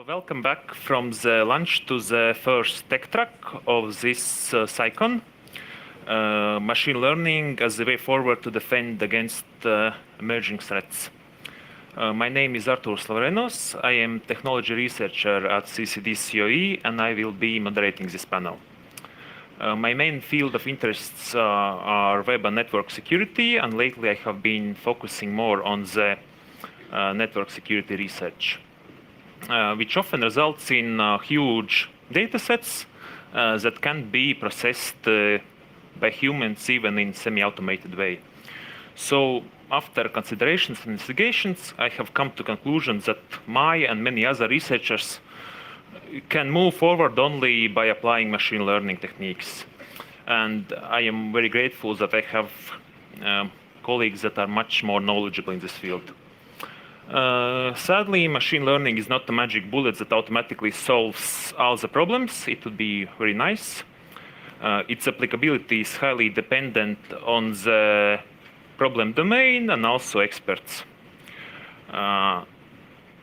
Welcome back from the lunch to the first tech track of this CyCon. Machine learning as the way forward to defend against emerging threats. My name is Artur Slavrenos. I am technology researcher at CCD COE, and I will be moderating this panel. My main field of interests are web and network security, and lately I have been focusing more on the network security research, which often results in huge data sets that can be processed by humans even in semi-automated way. So after considerations and investigations, I have come to conclusions that my and many other researchers can move forward only by applying machine learning techniques. And I am very grateful that I have colleagues that are much more knowledgeable in this field. Sadly, machine learning is not a magic bullet that automatically solves all the problems. It would be very nice. Its applicability is highly dependent on the problem domain and also experts.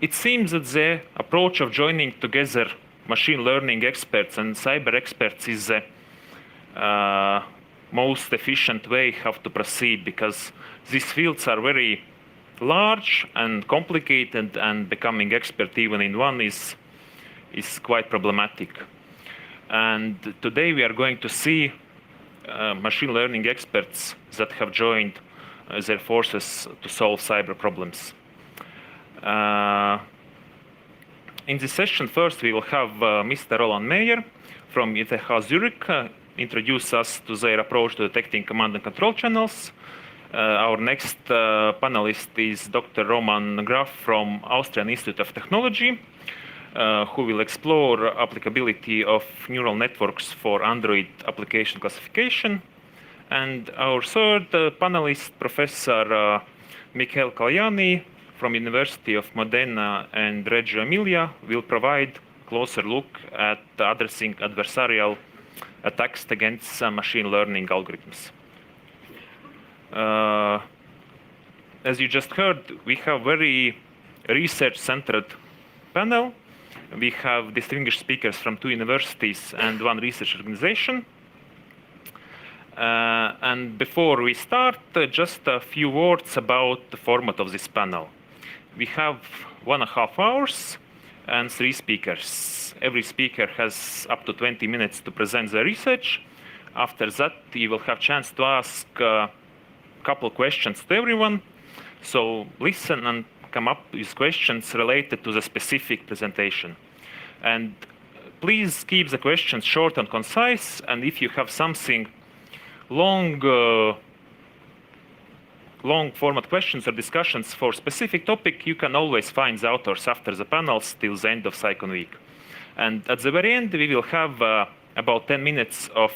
It seems that the approach of joining together machine learning experts and cyber experts is the most efficient way how to proceed, because these fields are very large and complicated, and becoming expert even in one is quite problematic. And today we are going to see machine learning experts that have joined their forces to solve cyber problems. In this session, first we will have Mr. Roland Meyer from ETH Zurich introduce us to their approach to detecting command and control channels. Our next panelist is Dr. Roman Graf from Austrian Institute of Technology, who will explore applicability of neural networks for Android application classification. And our third panelist, Professor Michael Kaljani from University of Modena and Reggio Emilia, will provide a closer look at addressing adversarial attacks against machine learning algorithms. As you just heard, we have very research-centered panel. We have distinguished speakers from 2 universities and 1 research organization. And before we start, just a few words about the format of this panel. We have 1.5 hours and 3 speakers. Every speaker has up to 20 minutes to present their research. After that, you will have chance to ask couple questions to everyone. So listen and come up with questions related to the specific presentation. And please keep the questions short and concise. And if you have something long format questions or discussions for specific topic, you can always find the authors after the panels till the end of CyCon week. And at the very end, we will have about 10 minutes of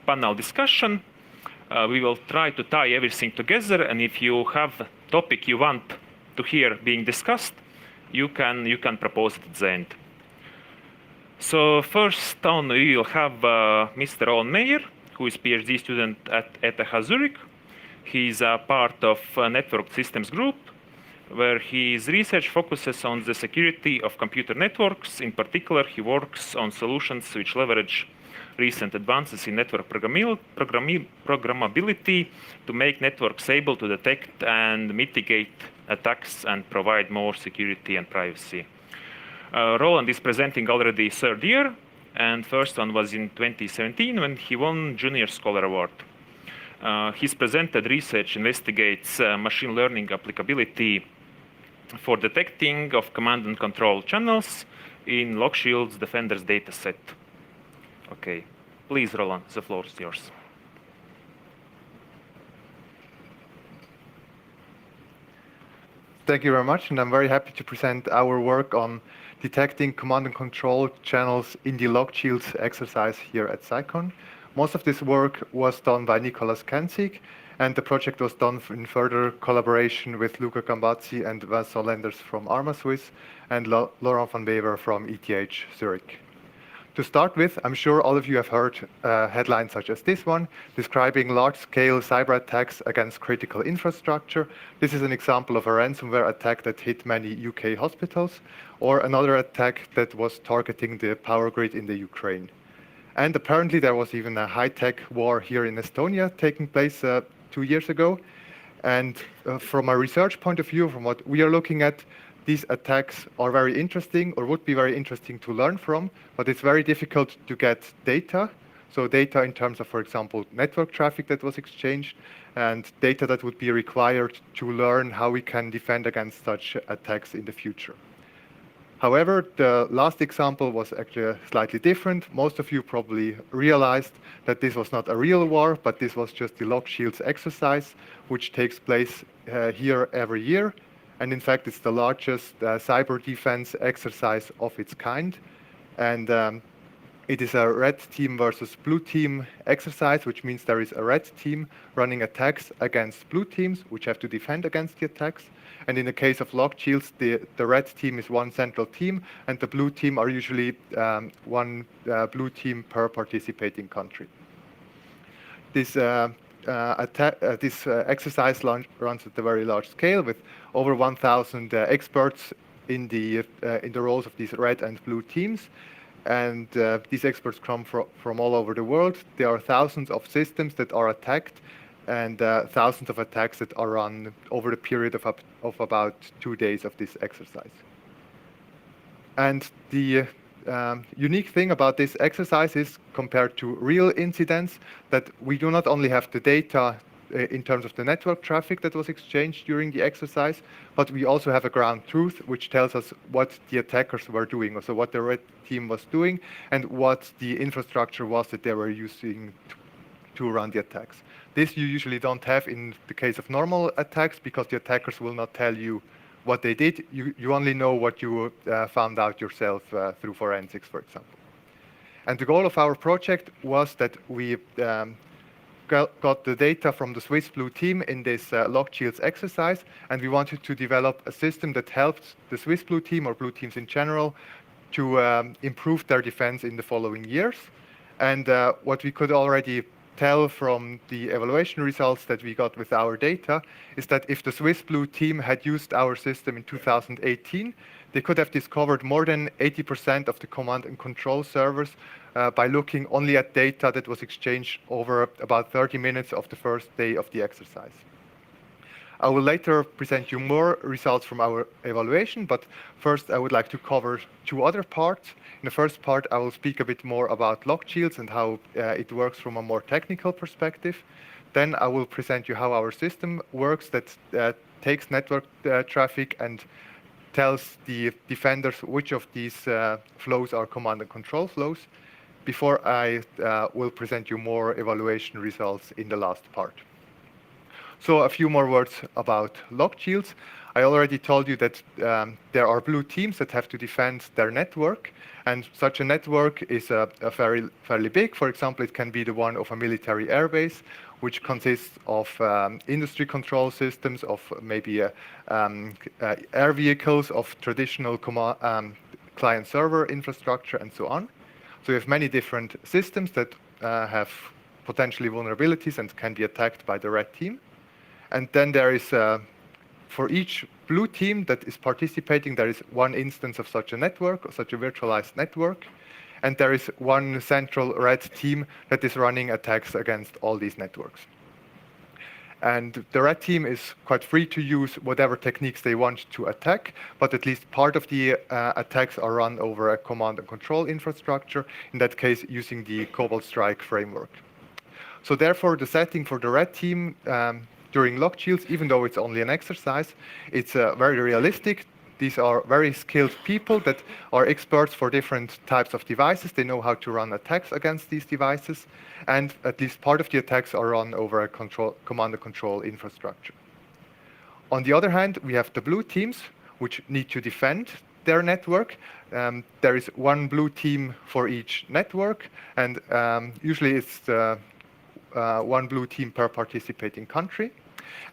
panel discussion. We will try to tie everything together, and if you have a topic you want to hear being discussed, you can propose it at the end. So first on, we will have Mr. Roland Meyer, who is PhD student at ETH Zurich. He is a part of Network Systems Group, where his research focuses on the security of computer networks. In particular, he works on solutions which leverage recent advances in network programmability to make networks able to detect and mitigate attacks and provide more security and privacy. Roland is presenting already 3rd year, and first one was in 2017 when he won Junior Scholar Award. His presented research investigates machine learning applicability for detecting of command and control channels in Lockshield's Defenders dataset. Okay, please, Roland, the floor is yours. Thank you very much, and I'm very happy to present our work on detecting command and control channels in the Lockshield's exercise here at CyCon. Most of this work was done by Nicolas Kenzig, and the project was done in further collaboration with Luca Gambazzi and Vincent Lenders from ArmaSwiss and Laurent van Bever from ETH Zurich. To start with, I'm sure all of you have heard headlines such as this one, describing large-scale cyber attacks against critical infrastructure. This is an example of a ransomware attack that hit many UK hospitals, or another attack that was targeting the power grid in the Ukraine. And apparently there was even a high-tech war here in Estonia taking place 2 years ago. And from a research point of view, from what we are looking at, these attacks are very interesting or would be very interesting to learn from, but it's very difficult to get data. So data in terms of, for example, network traffic that was exchanged, and data that would be required to learn how we can defend against such attacks in the future. However, the last example was actually slightly different. Most of you probably realized that this was not a real war, but this was just the Lock Shields exercise, which takes place here every year. And in fact, it's the largest cyber defense exercise of its kind. And it is a red team versus blue team exercise, which means there is a red team running attacks against blue teams, which have to defend against the attacks. And in the case of Lock Shields, the red team is one central team, and the blue team are usually one blue team per participating country. This exercise runs at a very large scale with over 1,000 experts in the roles of these red and blue teams. And these experts come from all over the world. There are thousands of systems that are attacked and thousands of attacks that are run over the period of about 2 days of this exercise. And the unique thing about this exercise is, compared to real incidents, that we do not only have the data in terms of the network traffic that was exchanged during the exercise, but we also have a ground truth which tells us what the attackers were doing, so what the red team was doing and what the infrastructure was that they were using to run the attacks. This you usually don't have in the case of normal attacks, because the attackers will not tell you what they did. You only know what you found out yourself through forensics, for example. And the goal of our project was that we got the data from the Swiss Blue team in this Lock Shields exercise, and we wanted to develop a system that helped the Swiss Blue team, or blue teams in general, to improve their defense in the following years. And what we could already tell from the evaluation results that we got with our data is that if the Swiss Blue team had used our system in 2018, they could have discovered more than 80% of the command and control servers by looking only at data that was exchanged over about 30 minutes of the first day of the exercise. I will later present you more results from our evaluation, but first I would like to cover 2 other parts. In the first part, I will speak a bit more about Lock Shields and how it works from a more technical perspective. Then I will present you how our system works that takes network traffic and tells the defenders which of these flows are command and control flows, before I will present you more evaluation results in the last part. So a few more words about Lock Shields. I already told you that there are blue teams that have to defend their network, and such a network is fairly big. For example, it can be the one of a military airbase, which consists of industry control systems, of maybe air vehicles, of traditional client-server infrastructure, and so on. So we have many different systems that have potentially vulnerabilities and can be attacked by the red team. And then there is, for each blue team that is participating, there is one instance of such a network, or such a virtualized network. And there is one central red team that is running attacks against all these networks. And the red team is quite free to use whatever techniques they want to attack, but at least part of the attacks are run over a command and control infrastructure, in that case using the Cobalt Strike framework. So therefore, the setting for the red team during Lock Shields, even though it's only an exercise, it's very realistic. These are very skilled people that are experts for different types of devices. They know how to run attacks against these devices, and at least part of the attacks are run over a command and control infrastructure. On the other hand, we have the blue teams, which need to defend their network. There is one blue team for each network, and usually it's one blue team per participating country.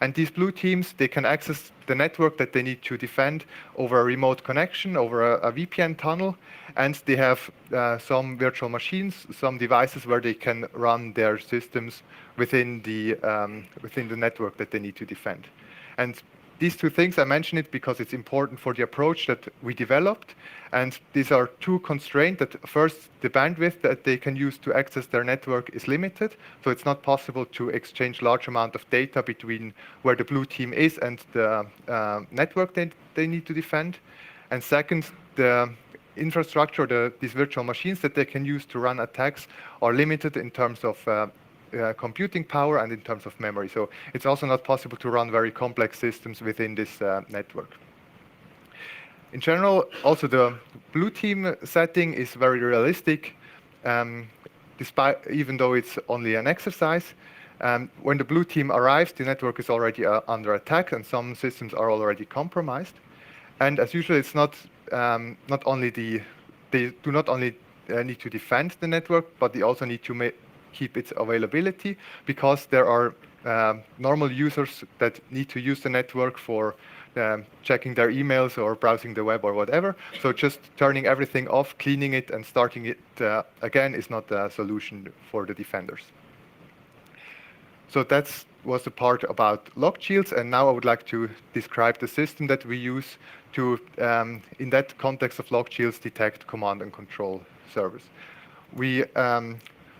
And these blue teams, they can access the network that they need to defend over a remote connection, over a VPN tunnel, and they have some virtual machines, some devices where they can run their systems within the network that they need to defend. And these two things, I mention it because it's important for the approach that we developed. And these are two constraints. That first, the bandwidth that they can use to access their network is limited. So it's not possible to exchange large amount of data between where the blue team is and the network that they need to defend. And second, the infrastructure, these virtual machines that they can use to run attacks are limited in terms of computing power and in terms of memory. So it's also not possible to run very complex systems within this network. In general, also the blue team setting is very realistic, even though it's only an exercise. When the blue team arrives, the network is already under attack and some systems are already compromised. And as usual, it's they do not only need to defend the network, but they also need to keep its availability, because there are normal users that need to use the network for checking their emails or browsing the web or whatever. So just turning everything off, cleaning it, and starting it again is not a solution for the defenders. So that was the part about log shields, and now I would like to describe the system that we use to, in that context of log shields, detect command and control servers. We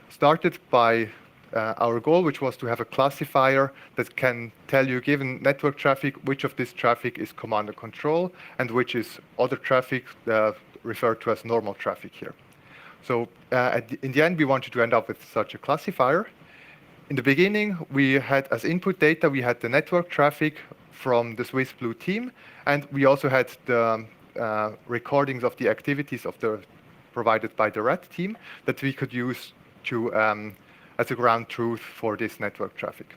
started by our goal, which was to have a classifier that can tell you, given network traffic, which of this traffic is command and control and which is other traffic referred to as normal traffic here. So in the end, we wanted to end up with such a classifier. In the beginning, we had as input data, we had the network traffic from the Swiss blue team, and we also had the recordings of the activities provided by the red team that we could use as a ground truth for this network traffic.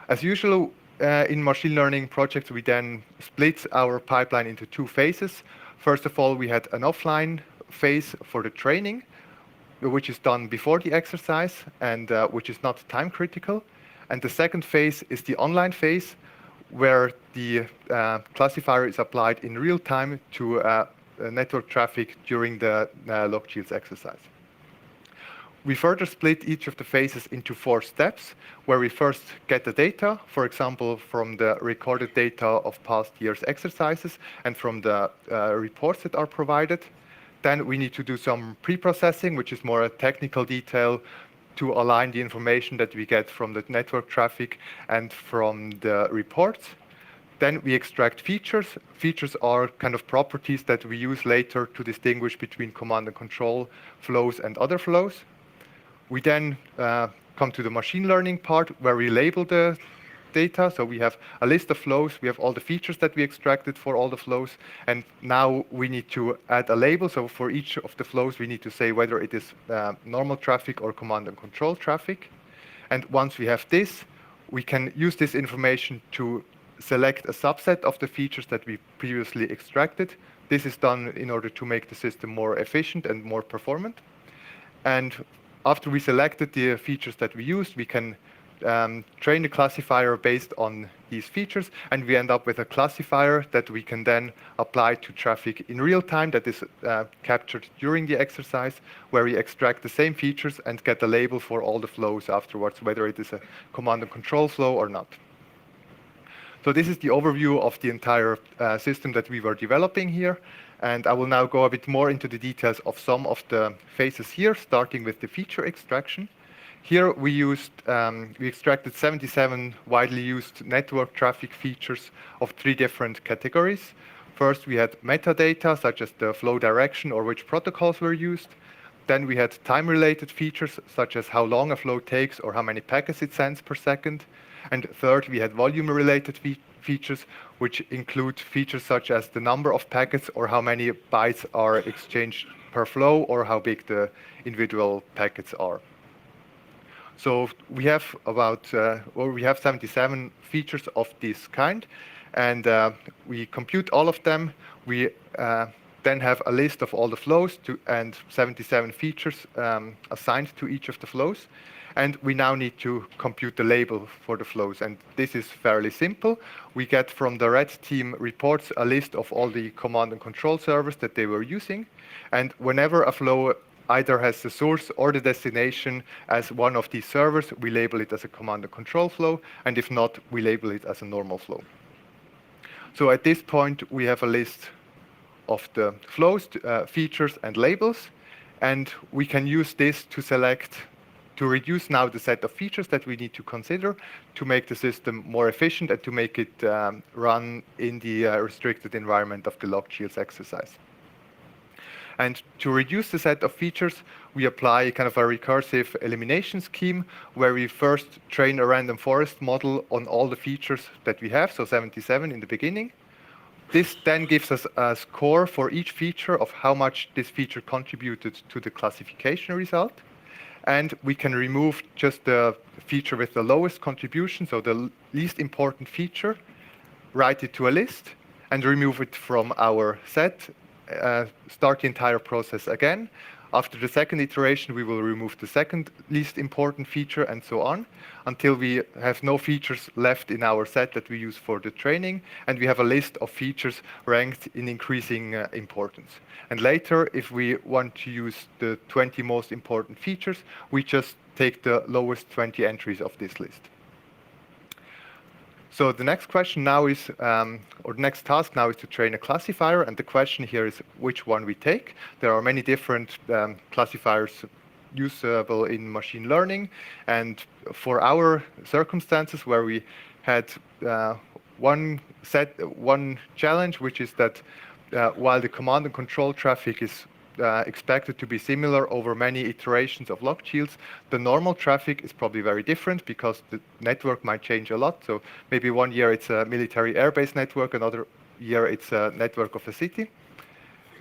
As usual, in machine learning projects, we then split our pipeline into two phases. First of all, we had an offline phase for the training, which is done before the exercise and which is not time critical. And the second phase is the online phase, where the classifier is applied in real time to network traffic during the log shields exercise. We further split each of the phases into 4 steps, where we first get the data, for example, from the recorded data of past year's exercises and from the reports that are provided. Then we need to do some pre-processing, which is more a technical detail to align the information that we get from the network traffic and from the reports. Then we extract features. Features are kind of properties that we use later to distinguish between command and control flows and other flows. We then come to the machine learning part, where we label the data. So we have a list of flows. We have all the features that we extracted for all the flows. And now we need to add a label. So for each of the flows, we need to say whether it is normal traffic or command and control traffic. And once we have this, we can use this information to select a subset of the features that we previously extracted. This is done in order to make the system more efficient and more performant. And after we selected the features that we used, we can train the classifier based on these features, and we end up with a classifier that we can then apply to traffic in real time that is captured during the exercise, where we extract the same features and get a label for all the flows afterwards, whether it is a command and control flow or not. So this is the overview of the entire system that we were developing here. And I will now go a bit more into the details of some of the phases here, starting with the feature extraction. Here we extracted 77 widely used network traffic features of 3 different categories. First, we had metadata, such as the flow direction or which protocols were used. Then we had time-related features, such as how long a flow takes or how many packets it sends per second. And third, we had volume-related features, which include features such as the number of packets or how many bytes are exchanged per flow or how big the individual packets are. So we have we have 77 features of this kind, and we compute all of them. We then have a list of all the flows and 77 features assigned to each of the flows. And we now need to compute the label for the flows. And this is fairly simple. We get from the red team reports a list of all the command and control servers that they were using. And whenever a flow either has the source or the destination as one of these servers, we label it as a command and control flow. And if not, we label it as a normal flow. So at this point, we have a list of the flows, features, and labels. And we can use this to reduce now the set of features that we need to consider to make the system more efficient and to make it run in the restricted environment of the locked shields exercise. And to reduce the set of features, we apply kind of a recursive elimination scheme where we first train a random forest model on all the features that we have, so 77 in the beginning. This then gives us a score for each feature of how much this feature contributed to the classification result. And we can remove just the feature with the lowest contribution, so the least important feature, write it to a list, and remove it from our set, start the entire process again. After the second iteration, we will remove the second least important feature, and so on, until we have no features left in our set that we use for the training, and we have a list of features ranked in increasing importance. And later, if we want to use the 20 most important features, we just take the lowest 20 entries of this list. So the next question now is, or the next task now is to train a classifier, and the question here is which one we take. There are many different classifiers usable in machine learning, and for our circumstances where we had one challenge, which is that while the command and control traffic is expected to be similar over many iterations of locked shields, the normal traffic is probably very different because the network might change a lot. So maybe one year it's a military airbase network, another year it's a network of a city.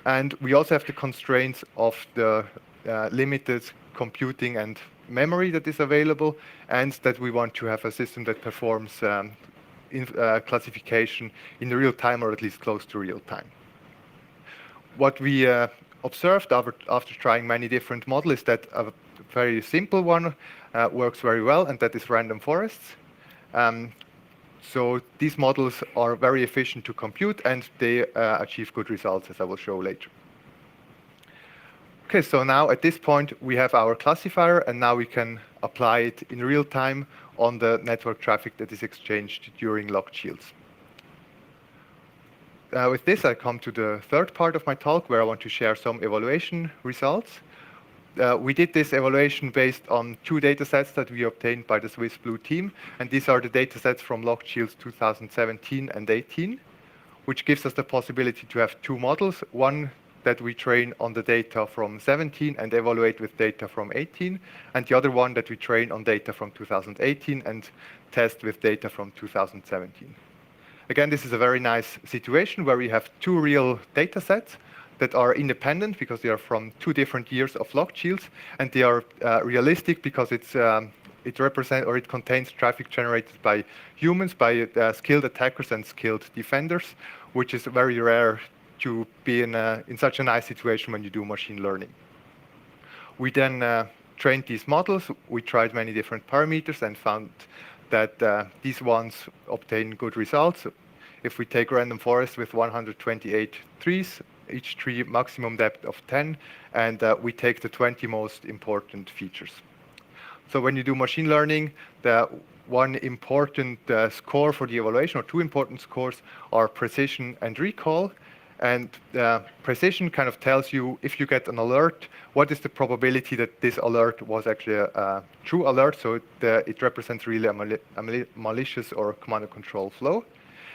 And we also have the constraints of the limited computing and memory that is available, and that we want to have a system that performs classification in real time, or at least close to real time. What we observed after trying many different models is that a very simple one works very well, and that is random forests. So these models are very efficient to compute, and they achieve good results, as I will show later. Okay, so now at this point we have our classifier, and now we can apply it in real time on the network traffic that is exchanged during locked shields. With this, I come to the third part of my talk, where I want to share some evaluation results. We did this evaluation based on two data sets that we obtained by the Swiss Blue team, and these are the data sets from locked shields 2017 and 18, which gives us the possibility to have two models, one that we train on the data from 17 and evaluate with data from 18, and the other one that we train on data from 2018 and test with data from 2017. Again, this is a very nice situation where we have two real data sets that are independent because they are from two different years of locked shields, and they are realistic because it contains traffic generated by humans, by skilled attackers and skilled defenders, which is very rare to be in such a nice situation when you do machine learning. We then trained these models. We tried many different parameters and found that these ones obtain good results. If we take random forest with 128 trees, each tree maximum depth of 10, and we take the 20 most important features. So when you do machine learning, the one important score for the evaluation, or two important scores, are precision and recall. And precision kind of tells you, if you get an alert, what is the probability that this alert was actually a true alert, so it represents really a malicious or command and control flow.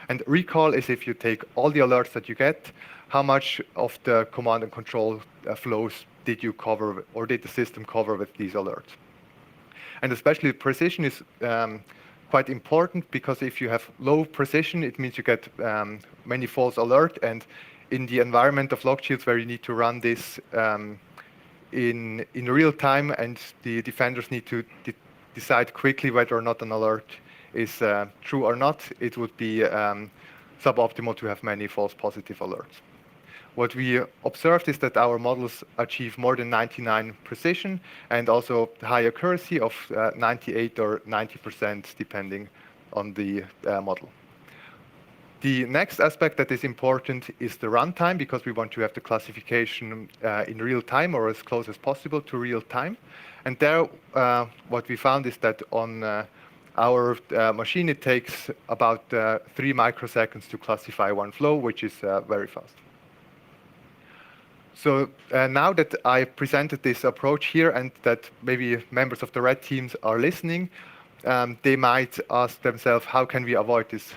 And recall is if you take all the alerts that you get, how much of the command and control flows did you cover, or did the system cover with these alerts. And especially precision is quite important, because if you have low precision, it means you get many false alerts, and in the environment of locked shields where you need to run this in real time, and the defenders need to decide quickly whether or not an alert is true or not, it would be suboptimal to have many false positive alerts. what we observed is that our models achieve more than 99 precision and also high accuracy of 98 or 90% depending on the model. The next aspect that is important is the runtime, because we want to have the classification in real time or as close as possible to real time. And there, what we found is that on our machine, it takes about 3 microseconds to classify one flow, which is very fast. So now that I presented this approach here and that maybe members of the red teams are listening, they might ask themselves, how can we avoid this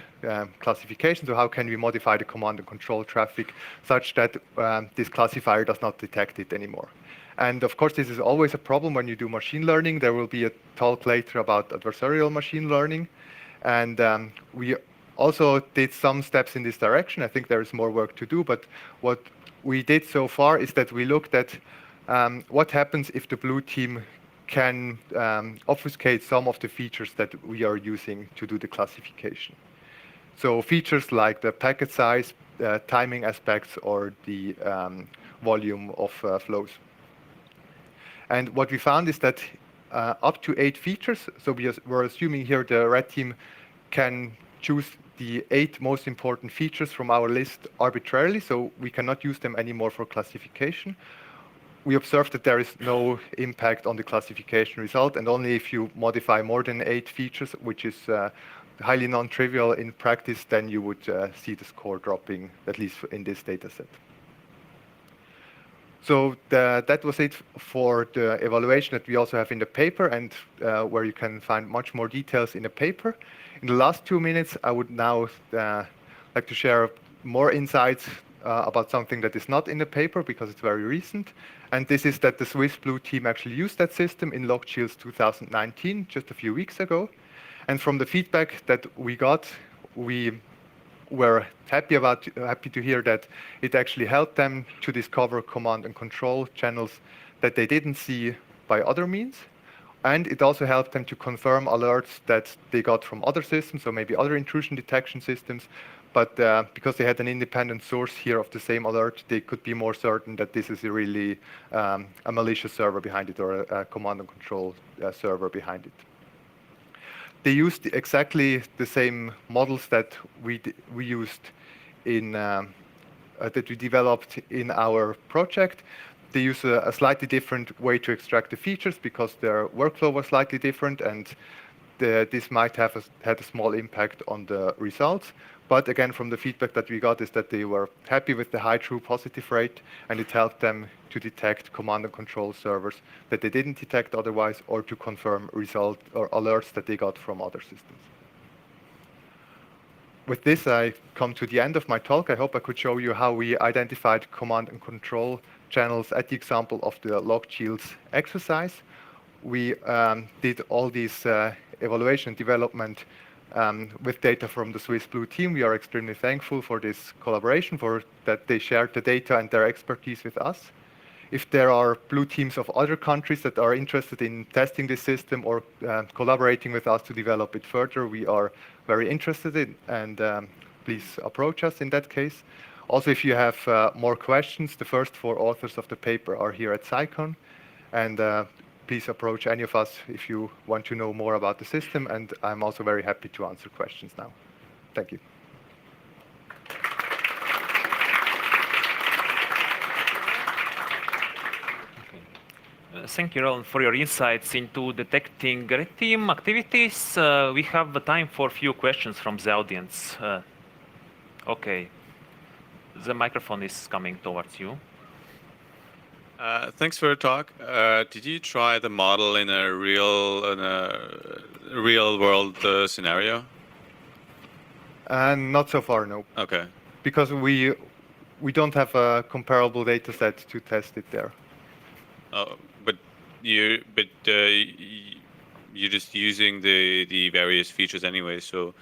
classification? So how can we modify the command and control traffic such that this classifier does not detect it anymore? And of course, this is always a problem when you do machine learning. There will be a talk later about adversarial machine learning. And we also did some steps in this direction. I think there is more work to do, but what we did so far is that we looked at what happens if the blue team can obfuscate some of the features that we are using to do the classification. So features like the packet size, timing aspects, or the volume of flows. And what we found is that up to 8 features, so we're assuming here the red team can choose the 8 most important features from our list arbitrarily, so we cannot use them anymore for classification. We observed that there is no impact on the classification result, and only if you modify more than 8 features, which is highly non-trivial in practice, then you would see the score dropping, at least in this data set. So that was it for the evaluation that we also have in the paper, and where you can find much more details in the paper. In the last 2 minutes, I would now like to share more insights about something that is not in the paper because it's very recent. And this is that the Swiss Blue team actually used that system in LogShields 2019, just a few weeks ago. And from the feedback that we got, we were happy to hear that it actually helped them to discover command and control channels that they didn't see by other means. And it also helped them to confirm alerts that they got from other systems, so maybe other intrusion detection systems. But because they had an independent source here of the same alert, they could be more certain that this is really a malicious server behind it, or a command and control server behind it. They used exactly the same models that we used in that we developed in our project. They use a slightly different way to extract the features because their workflow was slightly different, and this might have had a small impact on the results. But again, from the feedback that we got is that they were happy with the high true positive rate, and it helped them to detect command and control servers that they didn't detect otherwise, or to confirm results or alerts that they got from other systems. With this, I come to the end of my talk. I hope I could show you how we identified command and control channels at the example of the LogShields exercise. We did all these evaluation development with data from the Swiss Blue team. We are extremely thankful for this collaboration, for that they shared the data and their expertise with us. If there are blue teams of other countries that are interested in testing this system or collaborating with us to develop it further, we are very interested in, and please approach us in that case. Also, if you have more questions, the first 4 authors of the paper are here at CyCon, and please approach any of us if you want to know more about the system, and I'm also very happy to answer questions now. Thank you. Thank you, Roland, for your insights into detecting red team activities. We have time for a few questions from the audience. Okay, the microphone is coming towards you. Thanks for your talk. Did you try the model in a real world scenario? Not so far, no. Okay. Because we don't have a comparable data set to test it there. But you're just using the various features anyway. So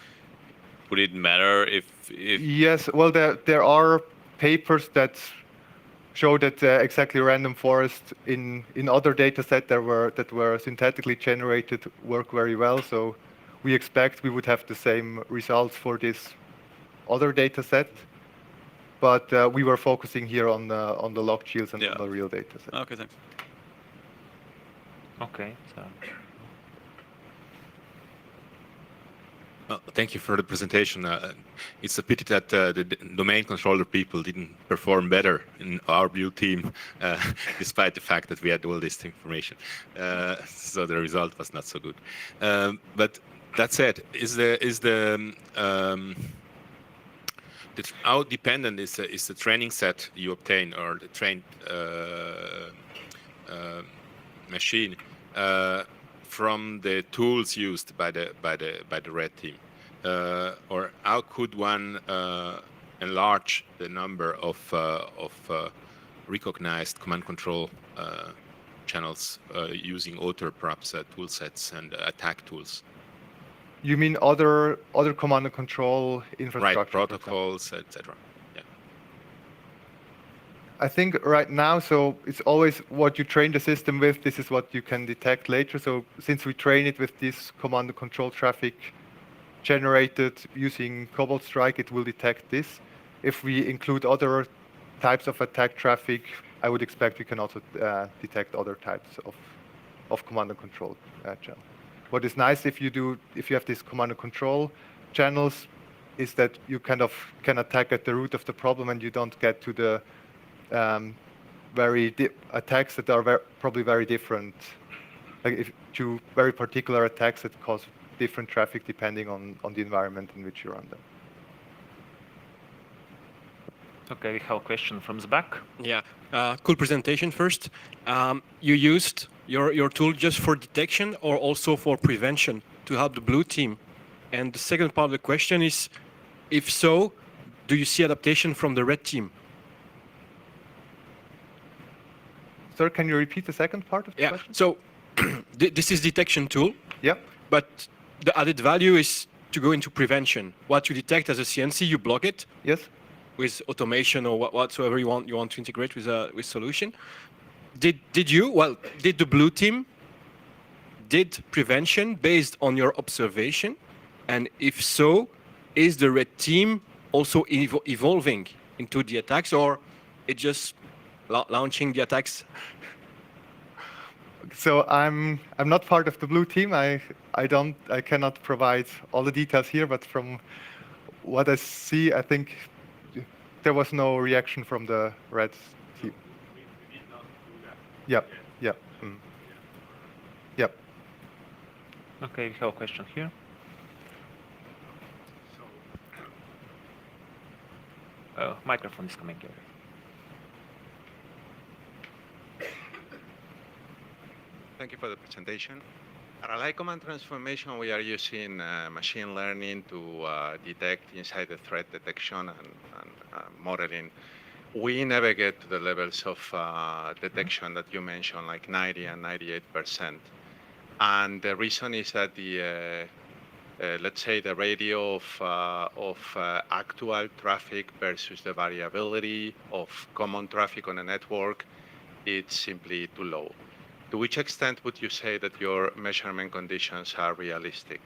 would it matter if? Yes. Well, there are papers that show that exactly random forests in other data sets that were synthetically generated work very well. So we expect we would have the same results for this other data set. but we were focusing here on the log shields and Yeah. on the real data set. Okay, thanks. Okay. So. Well, thank you for the presentation. It's a pity that the domain controller people didn't perform better in our blue team, despite the fact that we had all this information. So the result was not so good. But that said, how dependent is the training set you obtain, or the trained machine, from the tools used by the red team, or how could one enlarge the number of recognized command control channels using other perhaps tool sets and attack tools? You mean other command and control infrastructure? Right, protocols, etc. I think right now, so it's always what you train the system with, this is what you can detect later. So since we train it with this command and control traffic generated using Cobalt Strike, it will detect this. If we include other types of attack traffic, I would expect we can also detect other types of command and control channel. What is nice if you have these command and control channels is that you kind of can attack at the root of the problem, and you don't get to the attacks that are probably very different, like to very particular attacks that cause different traffic depending on the environment in which you run them. Okay, we have a question from the back. Yeah, cool presentation first. You used your tool just for detection or also for prevention to help the blue team? And the second part of the question is, if so, do you see adaptation from the red team? Sir, can you repeat the second part of the question? So this is detection tool. Yeah. But the added value is to go into prevention. What you detect as a CNC, you block it. Yes. With automation or whatsoever you want to integrate with solution. Did the blue team did prevention based on your observation? And if so, is the red team also evolving into the attacks, or it just launching the attacks? So I'm not part of the blue team. I cannot provide all the details here, but from what I see, I think there was no reaction from the red team. Yep. Yep. Mm. Yep. Okay, we have a question here. Microphone is coming here. Thank you for the presentation. At Ally Command Transformation, we are using machine learning to detect inside the threat detection and modeling. We never get to the levels of detection that you mentioned, like 90 and 98%. And the reason is that the let's say the radio of actual traffic versus the variability of common traffic on a network, it's simply too low. To which extent would you say that your measurement conditions are realistic?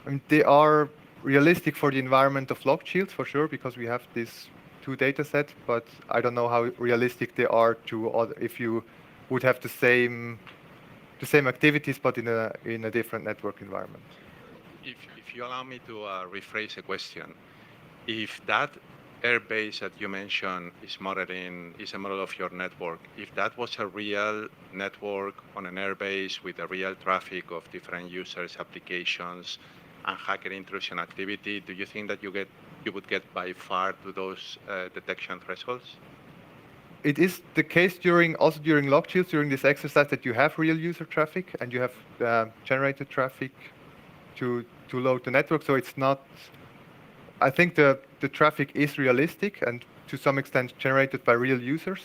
I mean, they are realistic for the environment of log shields, for sure, because we have these two data sets, but I don't know how realistic they are to other, if you would have the same activities, but in a different network environment. If you allow me to rephrase a question, if that airbase that you mentioned is a model of your network, if that was a real network on an airbase with a real traffic of different users, applications, and hacker intrusion activity, do you think that you would get by far to those detection thresholds? It is the case during log shields, during this exercise, that you have real user traffic and you have generated traffic to load the network. So it's not. I think the traffic is realistic and to some extent generated by real users.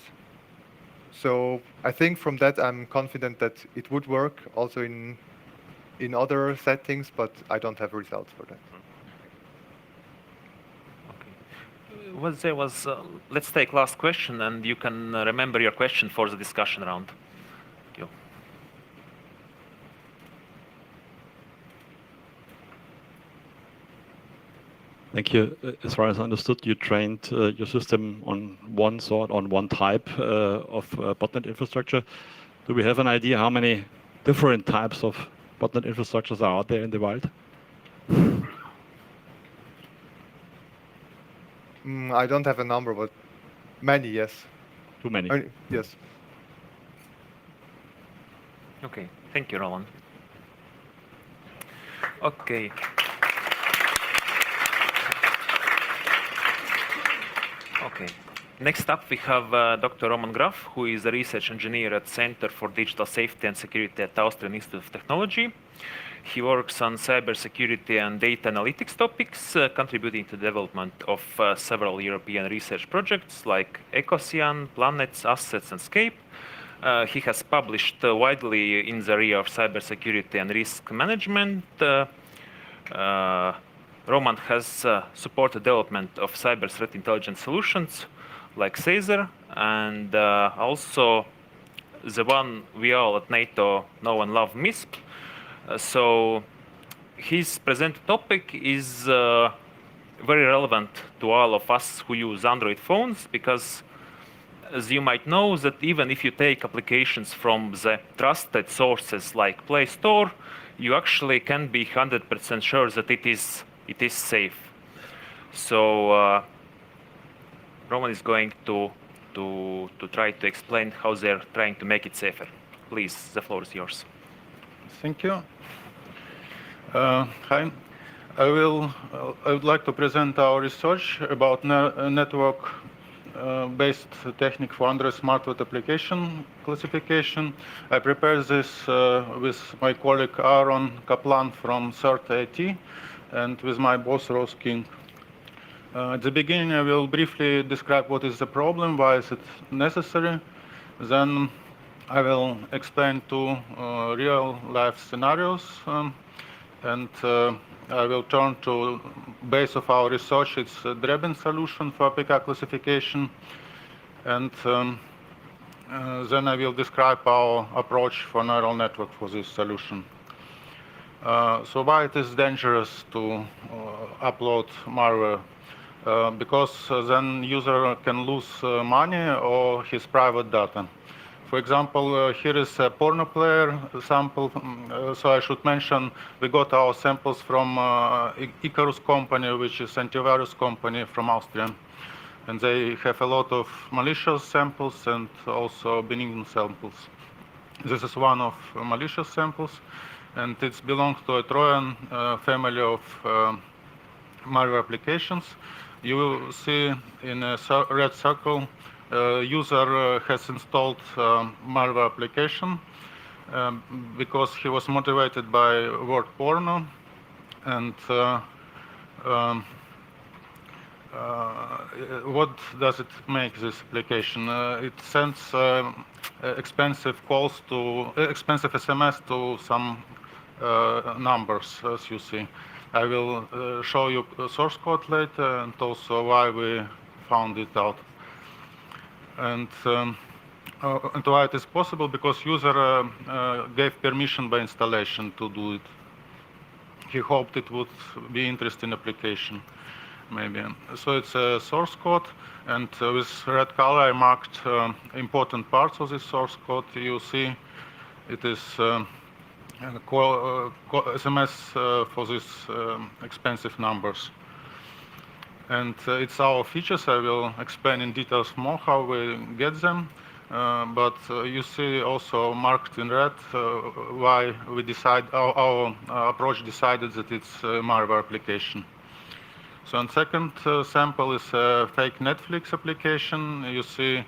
So I think from that I'm confident that it would work also in other settings, but I don't have results for that. Let's take last question, and you can remember your question for the discussion round. Thank you. Thank you. As far as I understood, you trained your system on one type of botnet infrastructure. Do we have an idea how many different types of botnet infrastructures are out there in the wild? I don't have a number, but many, yes. Too many. Yes. Okay, thank you, Roland. Okay. Okay. Next up, we have Dr. Roman Graf, who is a research engineer at Center for Digital Safety and Security at Austrian Institute of Technology. He works on cybersecurity and data analytics topics, contributing to the development of several European research projects like ECOCYAN, Planets, Assets, and Scape. He has published widely in the area of cybersecurity and risk management. Roman has supported development of cyber threat intelligence solutions like CASER, and also the one we all at NATO know and love, MISP. So his presented topic is very relevant to all of us who use Android phones, because as you might know, that even if you take applications from the trusted sources like Play Store, you actually can be 100% sure that it is safe. So Roman is going to try to explain how they're trying to make it safer. Please, the floor is yours. Thank you. Hi. I would like to present our research about network-based technique for Android smartphone application classification. I prepared this with my colleague Aaron Kaplan from CERT IT and with my boss Rose King. At the beginning, I will briefly describe what is the problem, why is it necessary. Then I will explain two real-life scenarios, and I will turn to base of our research. It's a Drebin solution for APK classification, and then I will describe our approach for neural network for this solution. So why it is dangerous to upload malware? Because then user can lose money or his private data. For example, here is a porno player sample. So I should mention we got our samples from Icarus company, which is antivirus company from Austria. And they have a lot of malicious samples and also benign samples. This is one of malicious samples, and it belongs to a Trojan family of malware applications. You will see in a red circle, user has installed malware application because he was motivated by word porno, and what does it make, this application? It sends expensive calls to expensive SMS to some numbers, as you see. I will show you source code later and also why we found it out. And why it is possible, because user gave permission by installation to do it. He hoped it would be interesting application, maybe. So it's a source code, and with red color I marked important parts of this source code. You see it is SMS for these expensive numbers. And it's our features. I will explain in details more how we get them. But you see also marked in red why we decide our approach decided that it's a malware application. So the second sample is a fake Netflix application. You see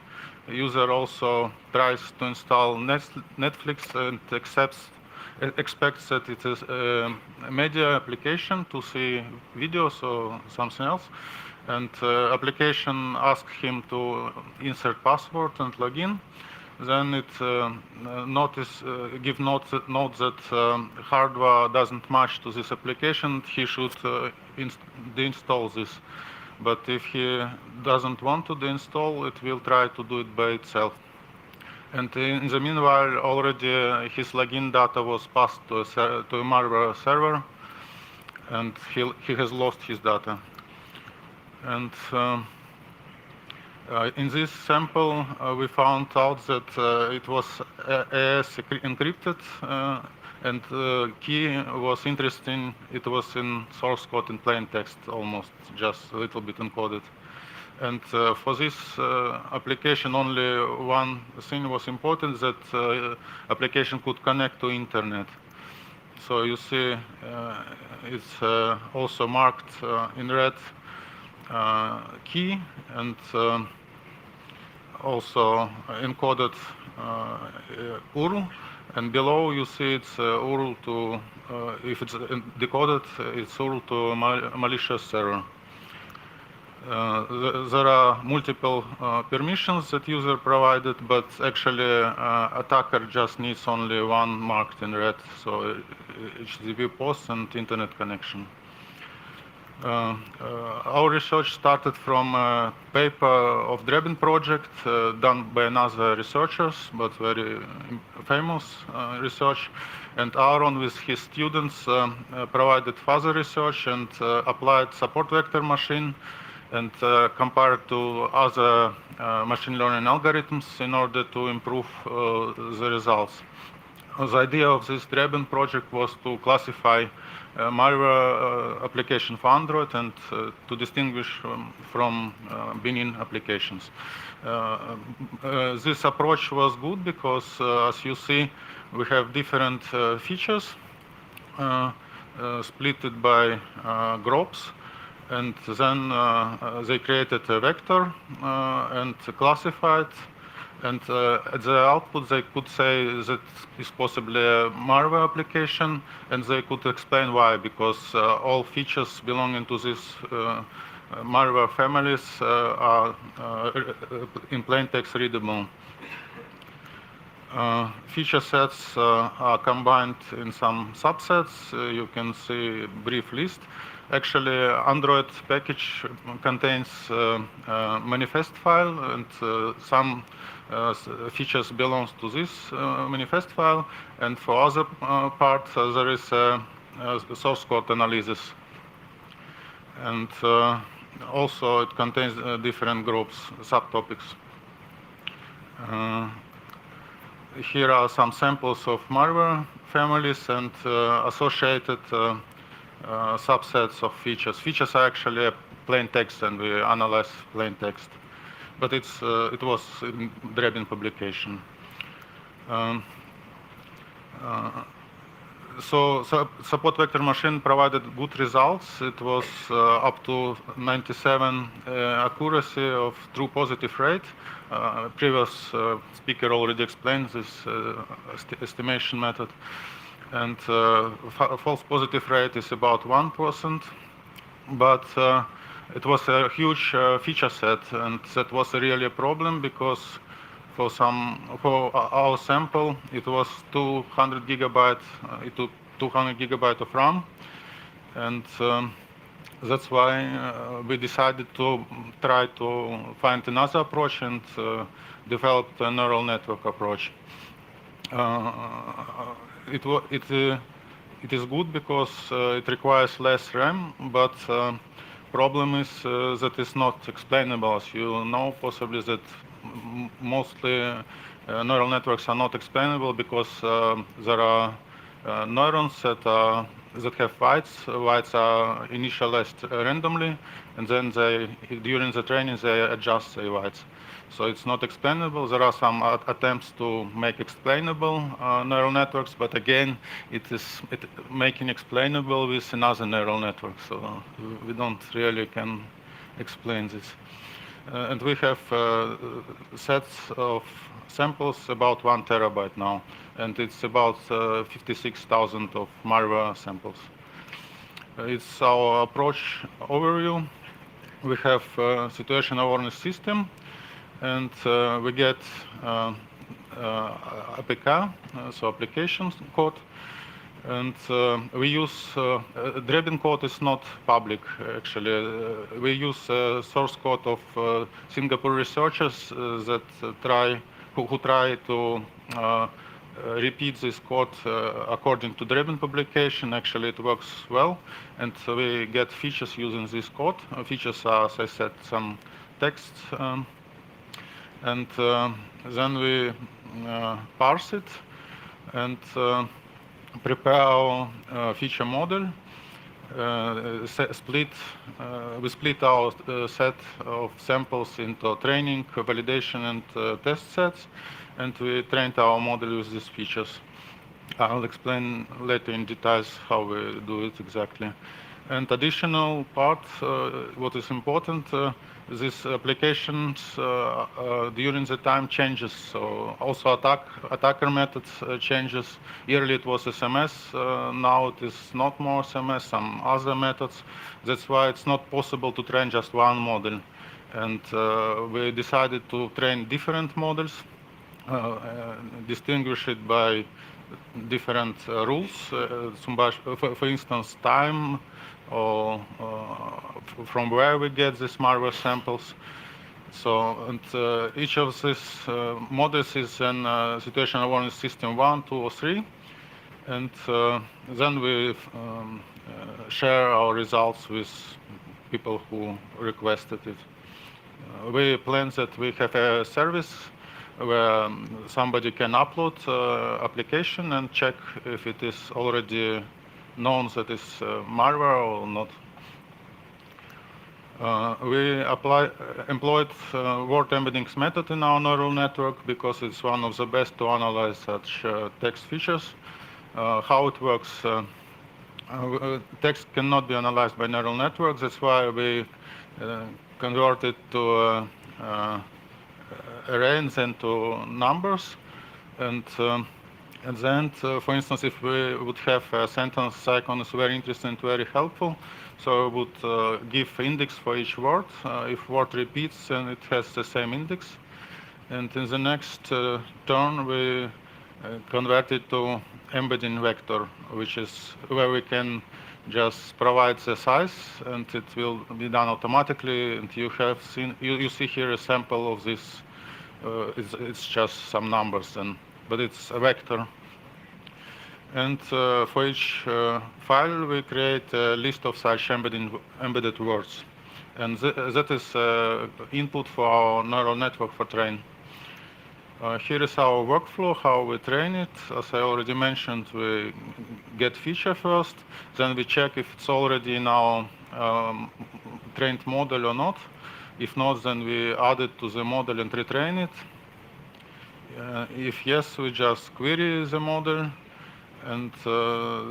user also tries to install Netflix and expects that it is a media application to see videos or something else. And application asks him to insert password and login. Then it give note that hardware doesn't match to this application. He should deinstall this. But if he doesn't want to deinstall, it will try to do it by itself. And in the meanwhile, already his login data was passed to a malware server, and he has lost his data. And in this sample, we found out that it was AES encrypted, and key was interesting. It was in source code in plain text, almost just a little bit encoded. And for this application, only one thing was important, that application could connect to internet. So you see it's also marked in red key, and also encoded URL. And below you see it's URL to, if it's decoded, it's URL to a malicious server. There are multiple permissions that user provided, but actually attacker just needs only one marked in red, so HTTP post and internet connection. Our research started from a paper of Drebin project done by another researchers, but very famous research. And Aaron with his students provided further research and applied support vector machine and compared to other machine learning algorithms in order to improve the results. The idea of this Drebin project was to classify malware application for Android and to distinguish from benign applications. This approach was good because, as you see, we have different features split by groups, and then they created a vector and classified. And at the output, they could say that it's possibly a malware application, and they could explain why, because all features belonging to these malware families are in plain text readable. Feature sets are combined in some subsets. You can see a brief list. Actually, Android package contains a manifest file, and some features belongs to this manifest file, and for other part there is a source code analysis, and also it contains different groups, subtopics. Here are some samples of malware families and associated subsets of features. Features are actually plain text, and we analyze plain text. But it was in Drebin publication. So support vector machine provided good results. It was up to 97 accuracy of true positive rate. Previous speaker already explained this estimation method. And false positive rate is about 1%. But it was a huge feature set, and that was really a problem because for our sample it was 200 gigabyte of RAM, and that's why we decided to try to find another approach and develop a neural network approach. It is good because it requires less RAM, but problem is that it's not explainable. As you know, possibly that mostly neural networks are not explainable because there are neurons that have weights. Weights are initialized randomly, and then during the training they adjust the weights. So it's not explainable. There are some attempts to make explainable neural networks, but again, it making explainable with another neural network. So we don't really can explain this. And we have sets of samples about 1 terabyte now, and it's about 56,000 of malware samples. It's our approach overview. We have a situation awareness system, and we get APK, so application code, and we use Drebin code is not public actually. We use source code of Singapore researchers that who try to repeat this code according to Draven publication. Actually, it works well, and we get features using this code. Features are, as I said, some text, and then we parse it and prepare our feature model. We split our set of samples into training, validation, and test sets, and we trained our model with these features. I'll explain later in details how we do it exactly. And additional part, what is important, these applications during the time changes. So also attacker methods changes. Earlier it was SMS, now it is not more SMS, some other methods. That's why it's not possible to train just one model. And we decided to train different models, distinguish it by different rules. For instance, time, or from where we get these malware samples. So, and each of these models is in situation awareness system 1, 2, or 3. And then we share our results with people who requested it. We plan that we have a service where somebody can upload application and check if it is already known that it's malware or not. We employed word embeddings method in our neural network because it's one of the best to analyze such text features. How it works, text cannot be analyzed by neural networks. That's why we convert it to arrays into numbers. And at the end, for instance, if we would have a sentence, CyCon is very interesting and very helpful. So we would give index for each word. If word repeats, then it has the same index. And in the next turn, we convert it to embedding vector, which is where we can just provide the size, and it will be done automatically. And you have seen, you see here a sample of this. It's just some numbers, but it's a vector. And for each file, we create a list of such embedded words. And that is input for our neural network for train. Here is our workflow, how we train it. As I already mentioned, we get feature first, then we check if it's already in our trained model or not. If not, then we add it to the model and retrain it. If yes, we just query the model and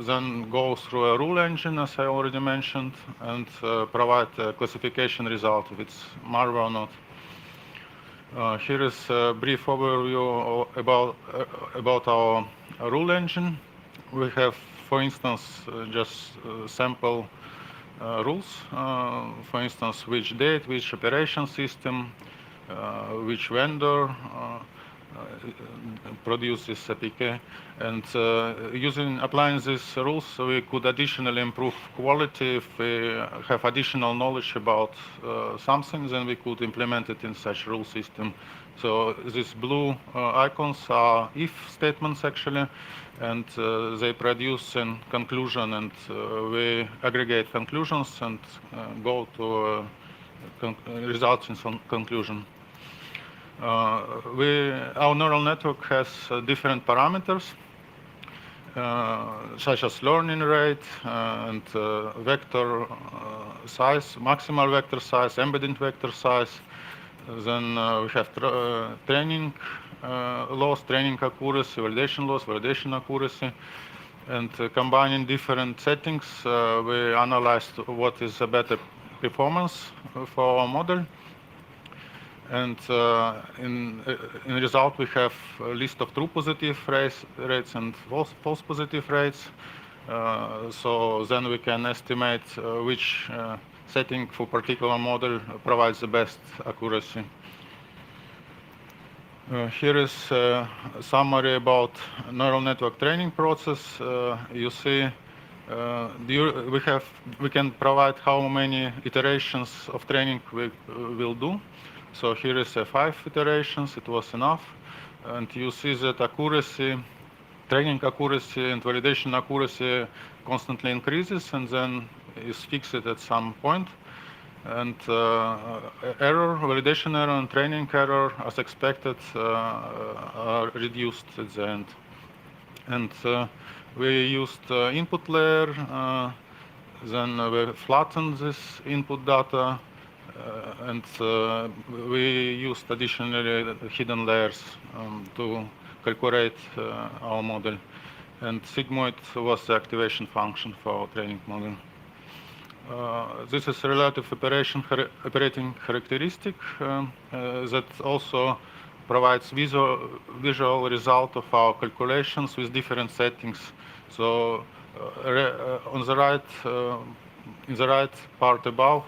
then go through a rule engine, as I already mentioned, and provide a classification result if it's malware or not. Here is a brief overview about our rule engine. We have, for instance, just sample rules. For instance, which date, which operation system, which vendor produces APK. And applying these rules, we could additionally improve quality. If we have additional knowledge about something, then we could implement it in such rule system. So these blue icons are if statements actually, and they produce a conclusion, and we aggregate conclusions and go to results in some conclusion. Our neural network has different parameters, such as learning rate and vector size, maximal vector size, embedding vector size. Then we have training loss, training accuracy, validation loss, validation accuracy. And combining different settings, we analyzed what is a better performance for our model. And in result, we have a list of true positive rates and false positive rates. So then we can estimate which setting for particular model provides the best accuracy. Here is a summary about neural network training process. You see, we can provide how many iterations of training we will do. So here is 5 iterations, it was enough. And you see that accuracy training accuracy and validation accuracy constantly increases and then is fixed at some point. And validation error and training error, as expected, are reduced at the end. And we used input layer, then we flattened this input data, and we used additionally hidden layers to calculate our model. And sigmoid was the activation function for our training model. This is a relative operating characteristic that also provides visual result of our calculations with different settings. So on the right, in the right part above,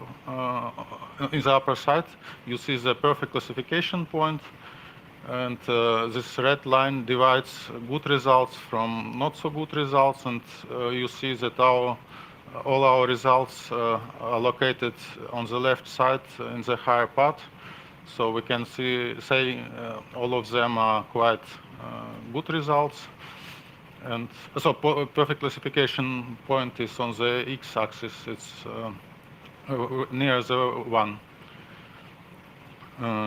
in the upper side, you see the perfect classification point, and this red line divides good results from not so good results, and you see that all our results are located on the left side in the higher part. So we can say all of them are quite good results. And so perfect classification point is on the x-axis. It's near the 1.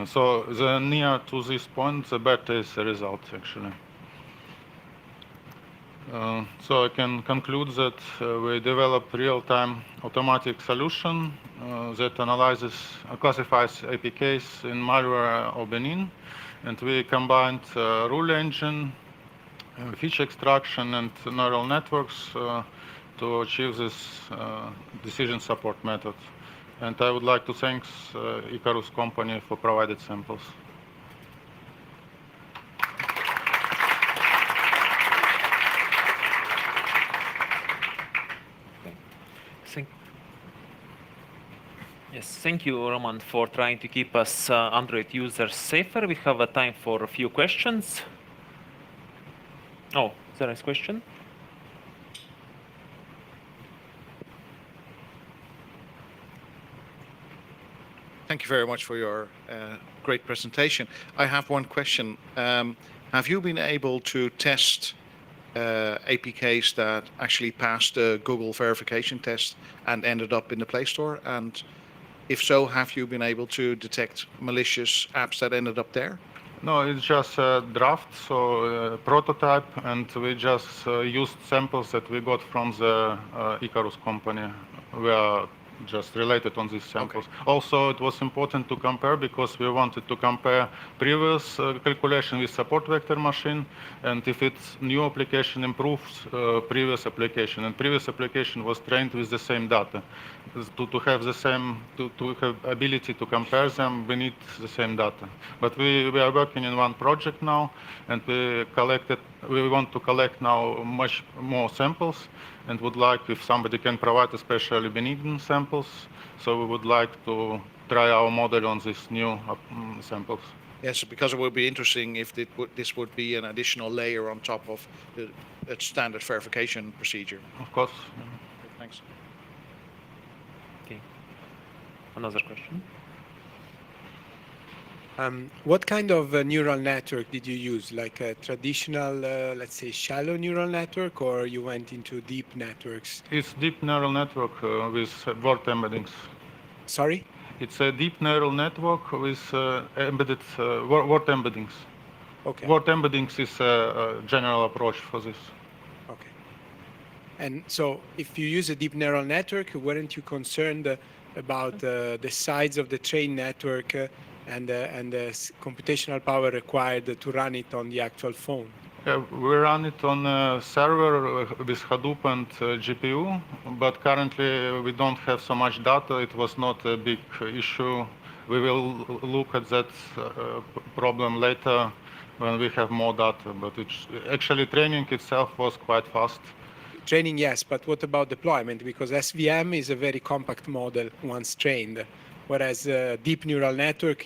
So the near to this point, the better is the result, actually. So I can conclude that we develop real-time automatic solution that classifies APKs in malware or benign, and we combined rule engine, feature extraction, and neural networks to achieve this decision support method. And I would like to thank Icarus company for provided samples. Yes, thank you, Roman, for trying to keep us Android users safer. We have a time for a few questions. Oh, there is a question. Thank you very much for your great presentation. I have one question. Have you been able to test APKs that actually passed the Google verification test and ended up in the Play Store? And if so, have you been able to detect malicious apps that ended up there? No, it's just a draft, so prototype, and we just used samples that we got from the Icarus company. We are just related on these samples. Okay. Also, it was important to compare because we wanted to compare previous calculation with support vector machine, and if its new application improves previous application, and previous application was trained with the same data. To have the same, to have ability to compare them, we need the same data. But we are working in one project now, and we want to collect now much more samples, and would like, if somebody can provide especially benign samples, so we would like to try our model on these new samples. Yes, because it would be interesting if this would be an additional layer on top of the standard verification procedure. Of course. Thanks. Okay. Another question. What kind of neural network did you use? Like a traditional, let's say, shallow neural network, or you went into deep networks? It's deep neural network with word embeddings. Sorry? It's a deep neural network with embedded word embeddings. Okay. Word embeddings is a general approach for this. Okay. And so if you use a deep neural network, weren't you concerned about the size of the trained network and the computational power required to run it on the actual phone? Yeah, we run it on a server with Hadoop and GPU, but currently we don't have so much data. It was not a big issue. We will look at that problem later when we have more data, but actually training itself was quite fast. Training, yes, but what about deployment? Because SVM is a very compact model once trained, whereas deep neural network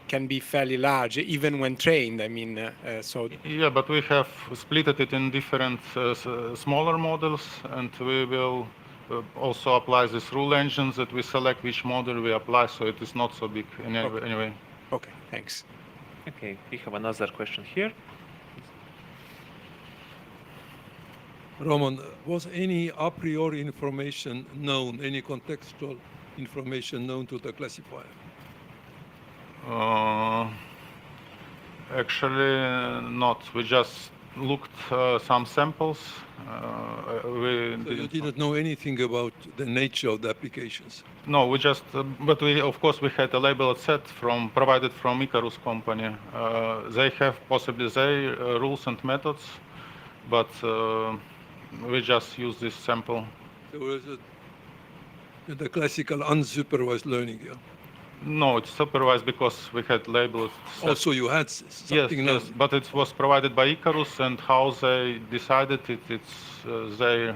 can be fairly large, even when trained. I mean, so... Yeah, but we have split it in different smaller models, and we will also apply this rule engines that we select which model we apply, so it is not so big anyway. Okay, thanks. Okay, we have another question here. Roman, was any a priori information known, any contextual information known to the classifier? Actually, not. We just looked some samples. So you didn't know anything about the nature of the applications? No, we just, but we, of course, we had a labeled set provided from Icarus company. They have possibly their rules and methods, but we just use this sample. So was it the classical unsupervised learning, yeah? No, it's supervised because we had labeled set. Also, you had something Yes, known. but it was provided by Icarus, and how they decided it, it's their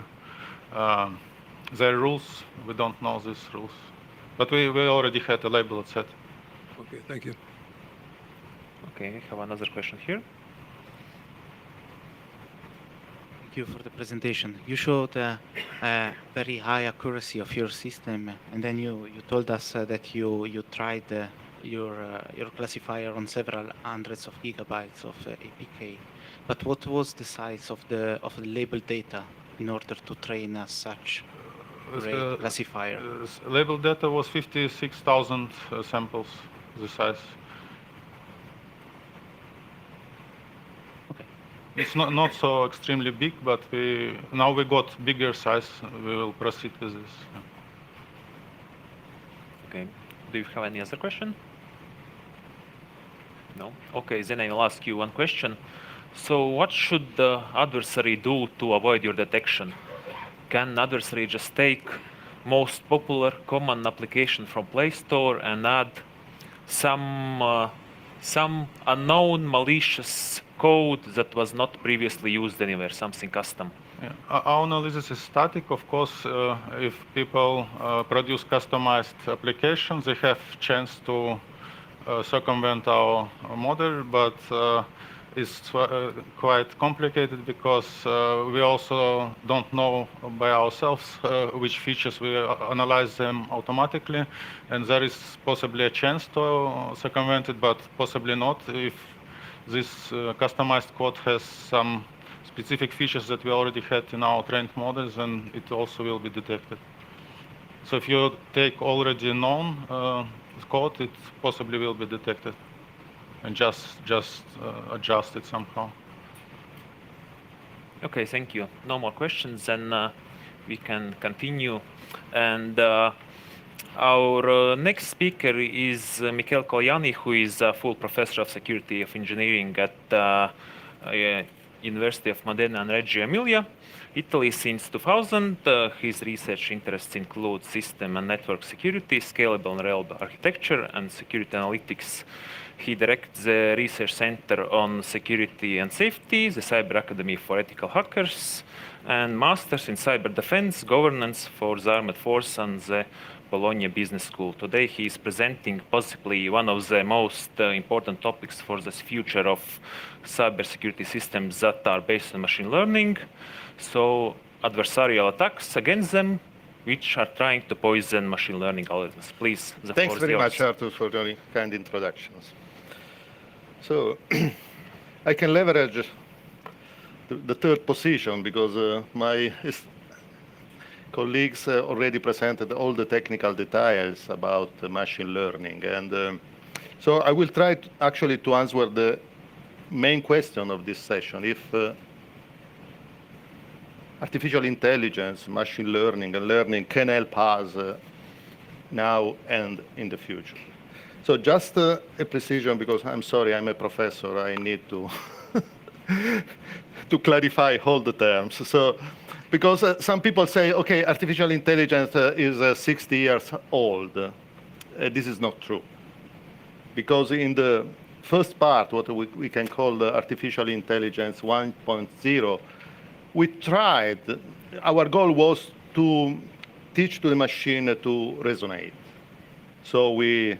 rules. We don't know these rules, but we already had a labeled set. Okay, thank you. Okay, we have another question here. Thank you for the presentation. You showed a very high accuracy of your system, and then you told us that you tried your classifier on several hundreds of gigabytes of APK. But what was the size of the labeled data in order to train such a classifier? Labeled data was 56,000 samples, the size. It's not so extremely big, but now we got bigger size. We will proceed with this. Okay. Do you have any other question? No? Okay, then I will ask you one question. So what should the adversary do to avoid your detection? Can adversary just take most popular common application from Play Store and add some unknown malicious code that was not previously used anywhere, something custom? Yeah. Our analysis is static. Of course, if people produce customized applications, they have chance to circumvent our model, but it's quite complicated because we also don't know by ourselves which features we analyze them automatically, and there is possibly a chance to circumvent it, but possibly not if this customized code has some specific features that we already had in our trained models, and it also will be detected. So if you take already known code, it possibly will be detected and just adjust it somehow. Okay, thank you. No more questions, then we can continue. And our next speaker is Michael Koljani, who is a full professor of security of engineering at University of Modena and Reggio Emilia, Italy since 2000. His research interests include system and network security, scalable and reliable architecture, and security analytics. He directs the Research Center on Security and Safety, the Cyber Academy for Ethical Hackers, and Masters in Cyber Defense Governance for the Armed Force and the Bologna Business School. Today he is presenting possibly one of the most important topics for the future of cybersecurity systems that are based on machine learning. So adversarial attacks against them, which are trying to poison machine learning algorithms. Please, the Thanks floor is very yours. much, Artur, for your kind introductions. So I can leverage the third position because my colleagues already presented all the technical details about machine learning. And so I will try actually to answer the main question of this session. If artificial intelligence, machine learning, and learning can help us now and in the future. So just a precision, because I'm sorry, I'm a professor, I need to to clarify all the terms. So, because some people say, okay, artificial intelligence is 60 years old. This is not true. Because in the first part, what we can call the artificial intelligence 1.0, we tried, our goal was to teach to the machine to resonate. So we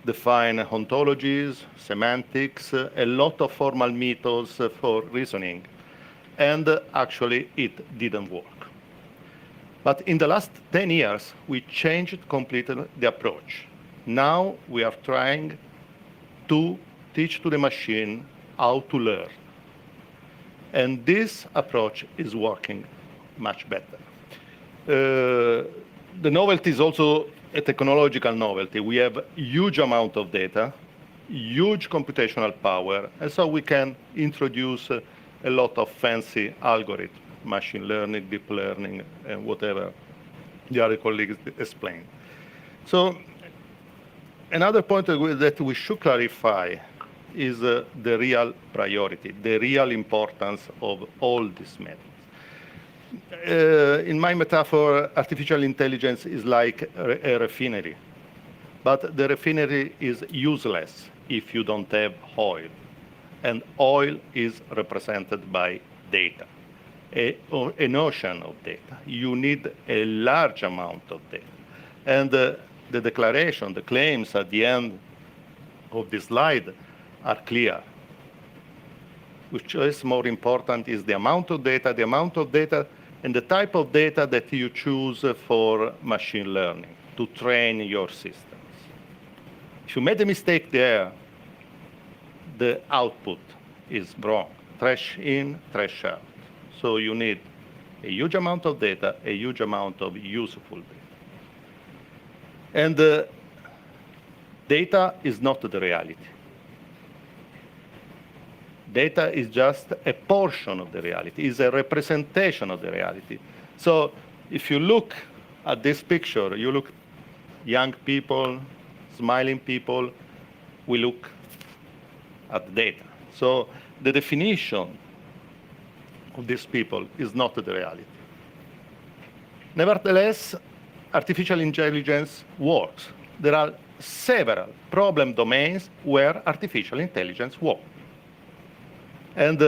define ontologies, semantics, a lot of formal methods for reasoning. And actually, it didn't work. But in the last 10 years, we changed completely the approach. Now we are trying to teach to the machine how to learn. And this approach is working much better. The novelty is also a technological novelty. We have huge amount of data, huge computational power, and so we can introduce a lot of fancy algorithms, machine learning, deep learning, and whatever the other colleagues explained. So another point that we should clarify is the real priority, the real importance of all these methods. In my metaphor, artificial intelligence is like a refinery, but the refinery is useless if you don't have oil, and oil is represented by data, an ocean of data. You need a large amount of data. And the declaration, the claims at the end of this slide are clear. Which is more important is the amount of data, and the type of data that you choose for machine learning to train your systems. If you made a mistake there, the output is wrong. Trash in, trash out. So you need a huge amount of data, a huge amount of useful data. And data is not the reality. Data is just a portion of the reality, is a representation of the reality. So if you look at this picture, you look young people, smiling people, we look at the data. So the definition of these people is not the reality. Nevertheless, artificial intelligence works. There are several problem domains where artificial intelligence works. And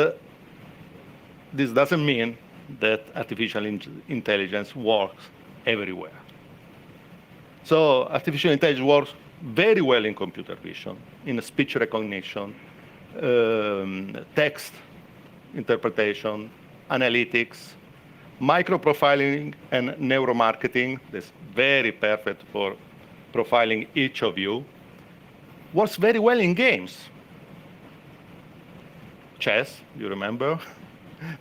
this doesn't mean that artificial intelligence works everywhere. So artificial intelligence works very well in computer vision, in speech recognition, text interpretation, analytics, microprofiling and neuromarketing. That's very perfect for profiling each of you. Works very well in games. Chess, you remember,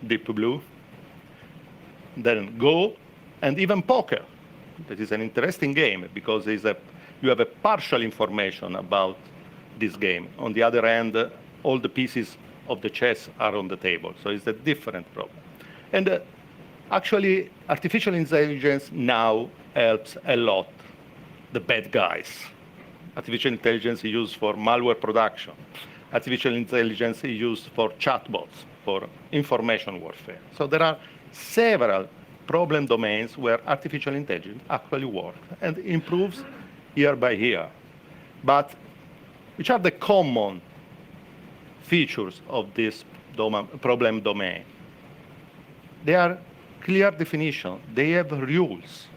Deep Blue. Then Go, and even poker. That is an interesting game because you have a partial information about this game. On the other hand, all the pieces of the chess are on the table, so it's a different problem. And actually, artificial intelligence now helps a lot the bad guys. Artificial intelligence is used for malware production. Artificial intelligence is used for chatbots, for information warfare. So there are several problem domains where artificial intelligence actually works and improves year by year. But which are the common features of this problem domain? They are clear definition. They have rules.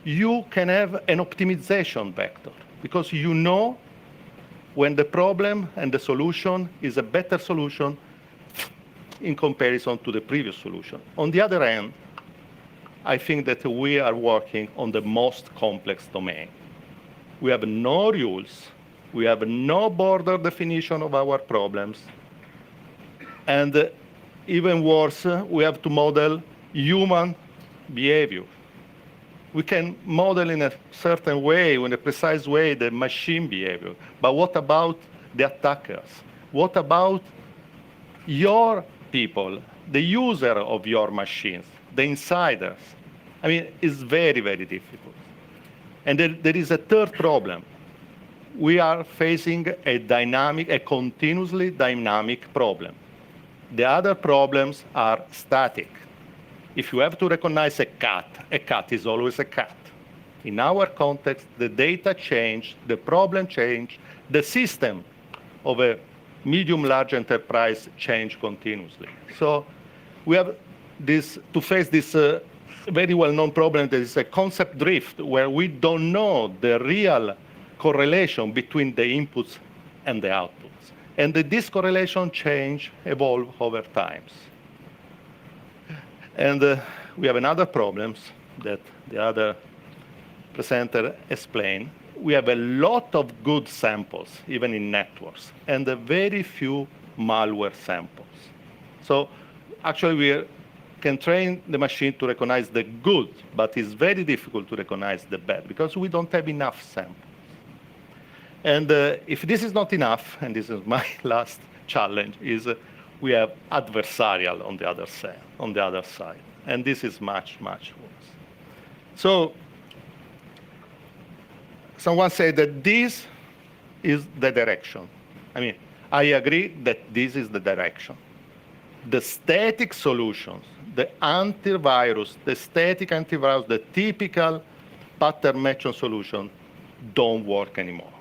You can have an optimization vector because you know when the problem and the solution is a better solution in comparison to the previous solution. On the other hand, I think that we are working on the most complex domain. We have no rules. We have no border definition of our problems. And even worse, we have to model human behavior. We can model in a certain way, in a precise way, the machine behavior. But what about the attackers? What about your people, the user of your machines, the insiders? I mean, it's very, very difficult. And there is a third problem. We are facing a continuously dynamic problem. The other problems are static. If you have to recognize a cat is always a cat. In our context, the data changed, the problem changed, the system of a medium-large enterprise changed continuously. So we have to face this very well-known problem. There is a concept drift where we don't know the real correlation between the inputs and the outputs. And this correlation evolve over times. And we have another problem that the other presenter explained. We have a lot of good samples, even in networks, and very few malware samples. So actually we can train the machine to recognize the good, but it's very difficult to recognize the bad because we don't have enough samples. And if this is not enough, and this is my last challenge, is we have adversarial on the other side. And this is much, much worse. So someone said that this is the direction. I mean, I agree that this is the direction. The static solutions, the antivirus, the static antivirus, the typical pattern matching solution don't work anymore.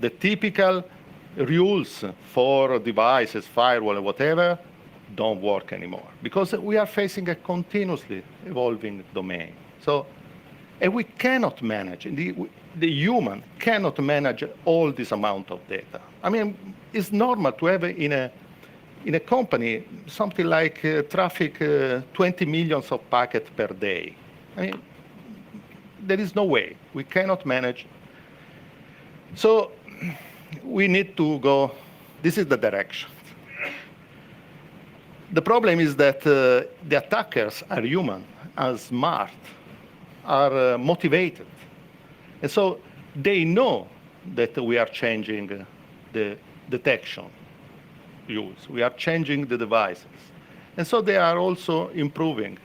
The typical rules for devices, firewall, and whatever, don't work anymore because we are facing a continuously evolving domain. So, and we cannot manage, the human cannot manage all this amount of data. I mean, it's normal to have in a company something like traffic 20 millions of packets per day. I mean, there is no way. We cannot manage. So we need to go, this is the direction. The problem is that the attackers are human, are smart, are motivated. And so they know that we are changing the detection rules. We are changing the devices. And so they are also improving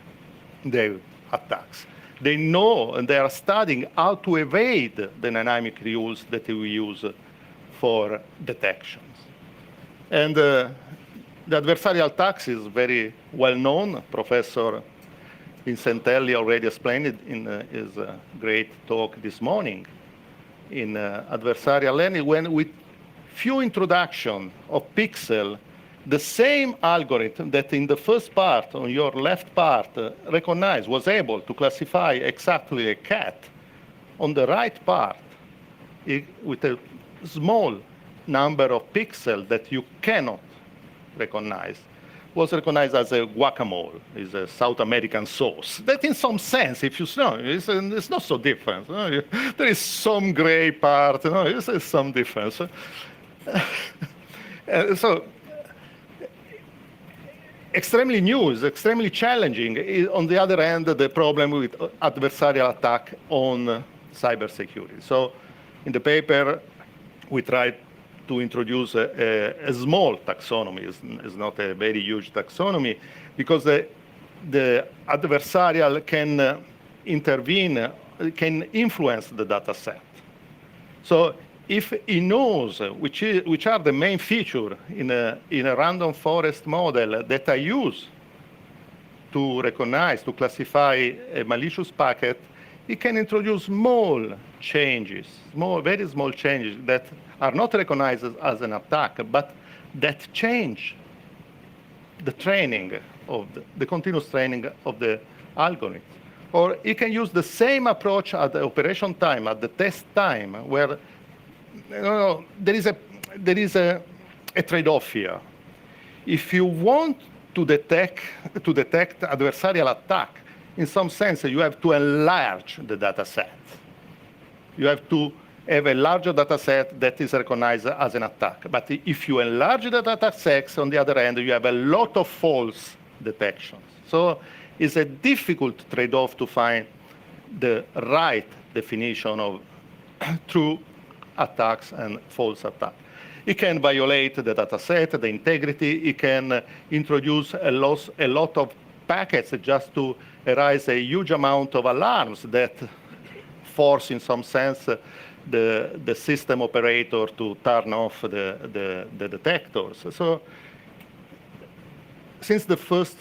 their attacks. They know and they are studying how to evade the dynamic rules that we use for detections. And the adversarial attacks is very well known. Professor Vincentelli already explained it in his great talk this morning in adversarial learning, when with few introduction of pixel, the same algorithm that in the first part, on your left part, was able to classify exactly a cat, on the right part, with a small number of pixels that you cannot recognize, was recognized as a guacamole, is a South American sauce. That in some sense, if you know, it's not so different. There is some gray part, it's some difference. So, extremely new, is extremely challenging. On the other hand, the problem with adversarial attack on cybersecurity. So, in the paper, we tried to introduce a small taxonomy. It's not a very huge taxonomy, because the adversarial can intervene, can influence the data set. So if he knows which are the main features in a random forest model that I use to recognize, to classify a malicious packet, he can introduce small changes, very small changes that are not recognized as an attack, but that change the training of the continuous training of the algorithm. Or he can use the same approach at the operation time, at the test time, where there is a trade-off here. If you want to detect adversarial attack, in some sense, you have to enlarge the data set. You have to have a larger data set that is recognized as an attack. But if you enlarge the data sets, on the other hand, you have a lot of false detections. So it's a difficult trade-off to find the right definition of true attacks and false attacks. It can violate the data set, the integrity. It can introduce a lot of packets just to arise a huge amount of alarms that force, in some sense, the system operator to turn off the detectors. So since the first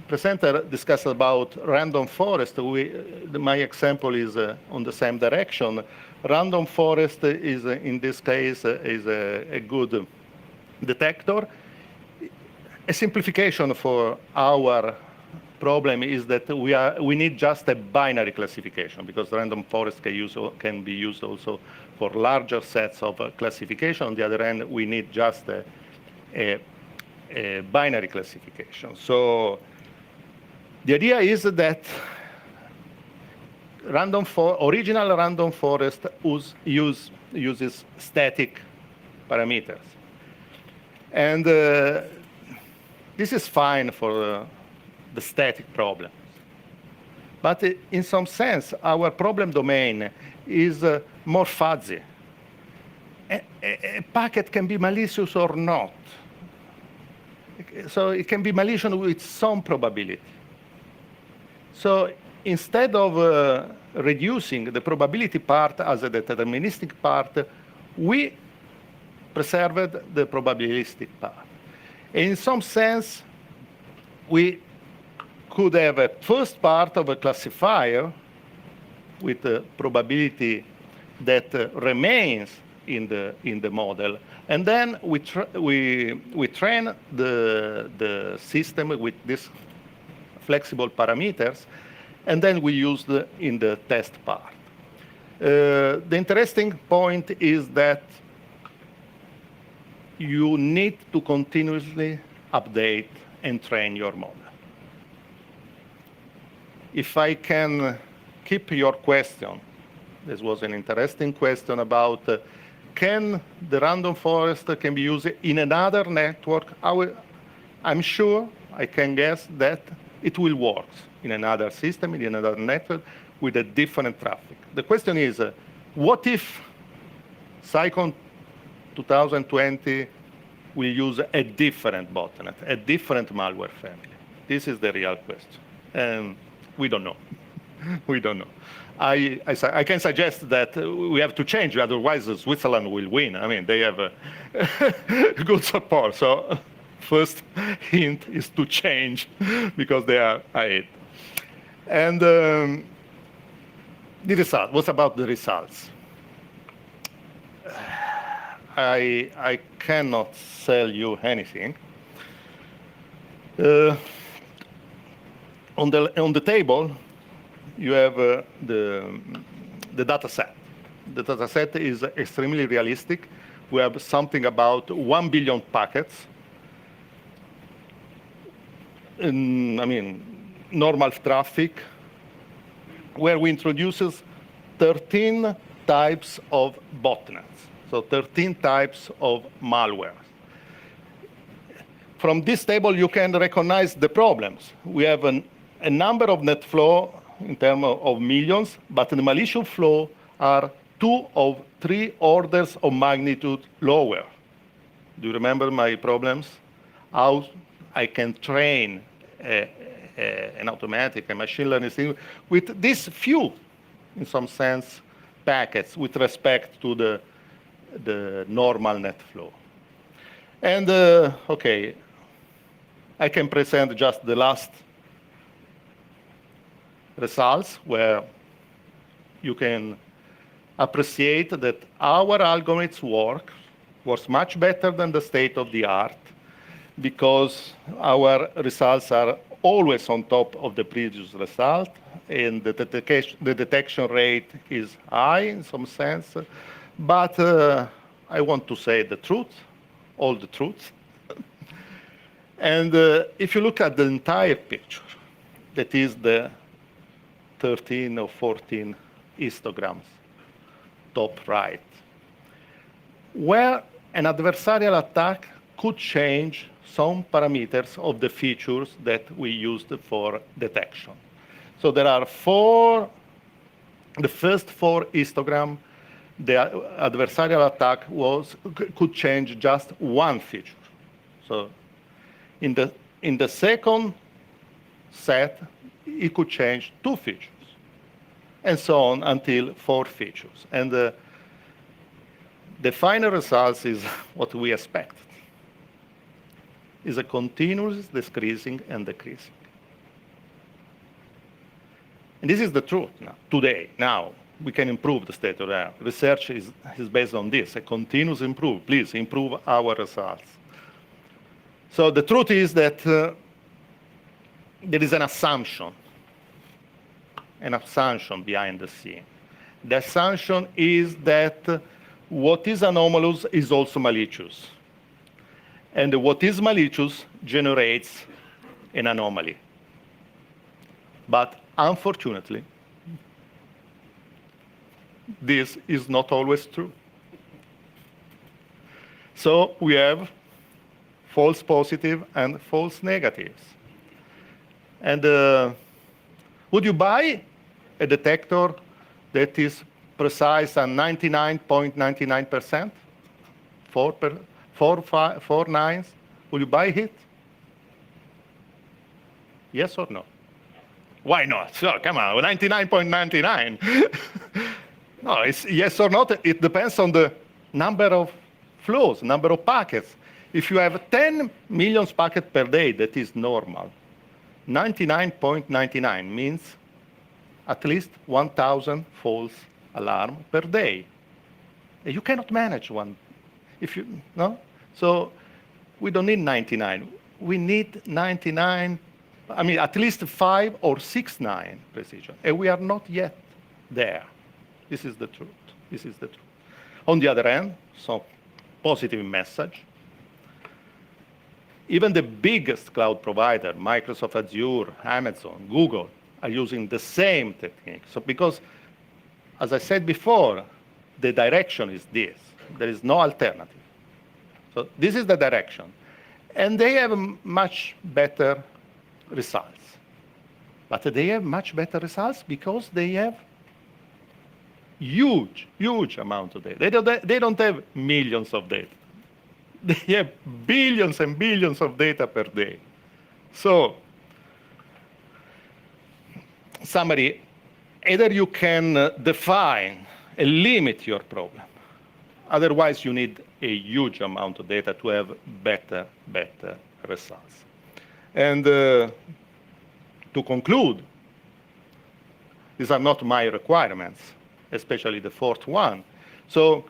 presenter discussed about random forest, my example is on the same direction. Random forest is, in this case, is a good detector. A simplification for our problem is that we need just a binary classification, because random forest can be used also for larger sets of classification. On the other hand, we need just a binary classification. So the idea is that original random forest uses static parameters. And This is fine for the static problem. But in some sense, our problem domain is more fuzzy. A packet can be malicious or not. So it can be malicious with some probability. So instead of reducing the probability part as a deterministic part, we preserved the probabilistic part. In some sense, we could have a first part of a classifier with a probability that remains in the model, and then we train the system with these flexible parameters, and then we use in the test part. The interesting point is that you need to continuously update and train your model. If I can keep your question, this was an interesting question about can the random forest can be used in another network? I'm sure, I can guess that it will work in another system, in another network, with a different traffic. The question is, what if CyCon 2020 will use a different botnet, a different malware family? This is the real question. And we don't know. We don't know. I can suggest that we have to change, otherwise Switzerland will win. I mean, they have good support. So first hint is to change because they are ahead. And the result, what about the results? I cannot sell you anything. On the table, you have the data set. The data set is extremely realistic. We have something about 1 billion packets. I mean, normal traffic, where we introduces 13 types of botnets, so 13 types of malware. From this table, you can recognize the problems. We have a number of net flow in terms of millions, but the malicious flow are 2 or 3 orders of magnitude lower. Do you remember my problems? How I can train an automatic, a machine learning thing with these few, in some sense, packets with respect to the normal net flow. And okay, I can present just the last results where you can appreciate that our algorithms works much better than the state of the art, because our results are always on top of the previous result, and the detection rate is high in some sense. But I want to say the truth, all the truth. And if you look at the entire picture, that is the 13 or 14 histograms, top right, where an adversarial attack could change some parameters of the features that we used for detection. So there are the first 4 histograms, the adversarial attack could change just 1 feature. So in the second set, it could change 2 features, and so on until 4 features. And the final results is what we expected. Is a continuous decreasing and decreasing. And this is the truth now, today, now. We can improve the state of the art. Research is based on this, a continuous improve. Please improve our results. So the truth is that there is an assumption behind the scene. The assumption is that what is anomalous is also malicious. And what is malicious generates an anomaly. But unfortunately, this is not always true. So we have false positive, and false negatives. And would you buy a detector that is precise at 99.99%? Four nines? Will you buy it? Yes or no? Why not? Sure, come on, 99.99. No, it's yes or not. It depends on the number of flows, number of packets. If you have 10 million packets per day, that is normal. 99.99 means at least 1,000 false alarm per day. You cannot manage one. If you no, so we don't need 99. We need 99. I mean, at least 5 or 6 9 precision, and we are not yet there. This is the truth. This is the truth. On the other hand, so positive message. Even the biggest cloud provider, Microsoft Azure, Amazon, Google, are using the same technique. So because, as I said before, the direction is this. There is no alternative. So this is the direction. And they have much better results. But they have much better results because they have huge, huge amount of data. They don't have millions of data. They have billions and billions of data per day. So, summary, either you can define and limit your problem. Otherwise, you need a huge amount of data to have better results. And to conclude, these are not my requirements, especially the fourth one. So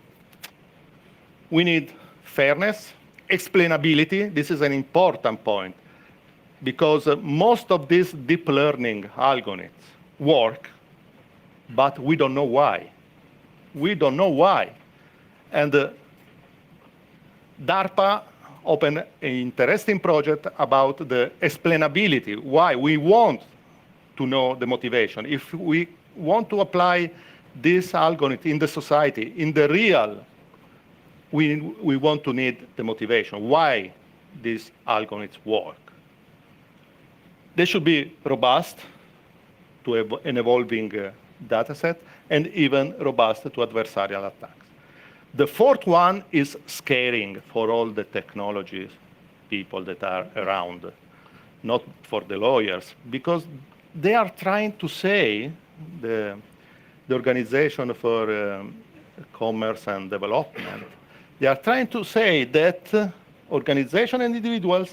we need fairness, explainability. This is an important point because most of these deep learning algorithms work, but we don't know why. We don't know why. And DARPA opened an interesting project about the explainability, why we want to know the motivation. If we want to apply this algorithm in the society, in the real, we want to need the motivation, why these algorithms work. They should be robust to an evolving data set and even robust to adversarial attacks. The fourth one is scaring for all the technology people that are around, not for the lawyers, because they are trying to say, the Organization for Commerce and Development, they are trying to say that organizations and individuals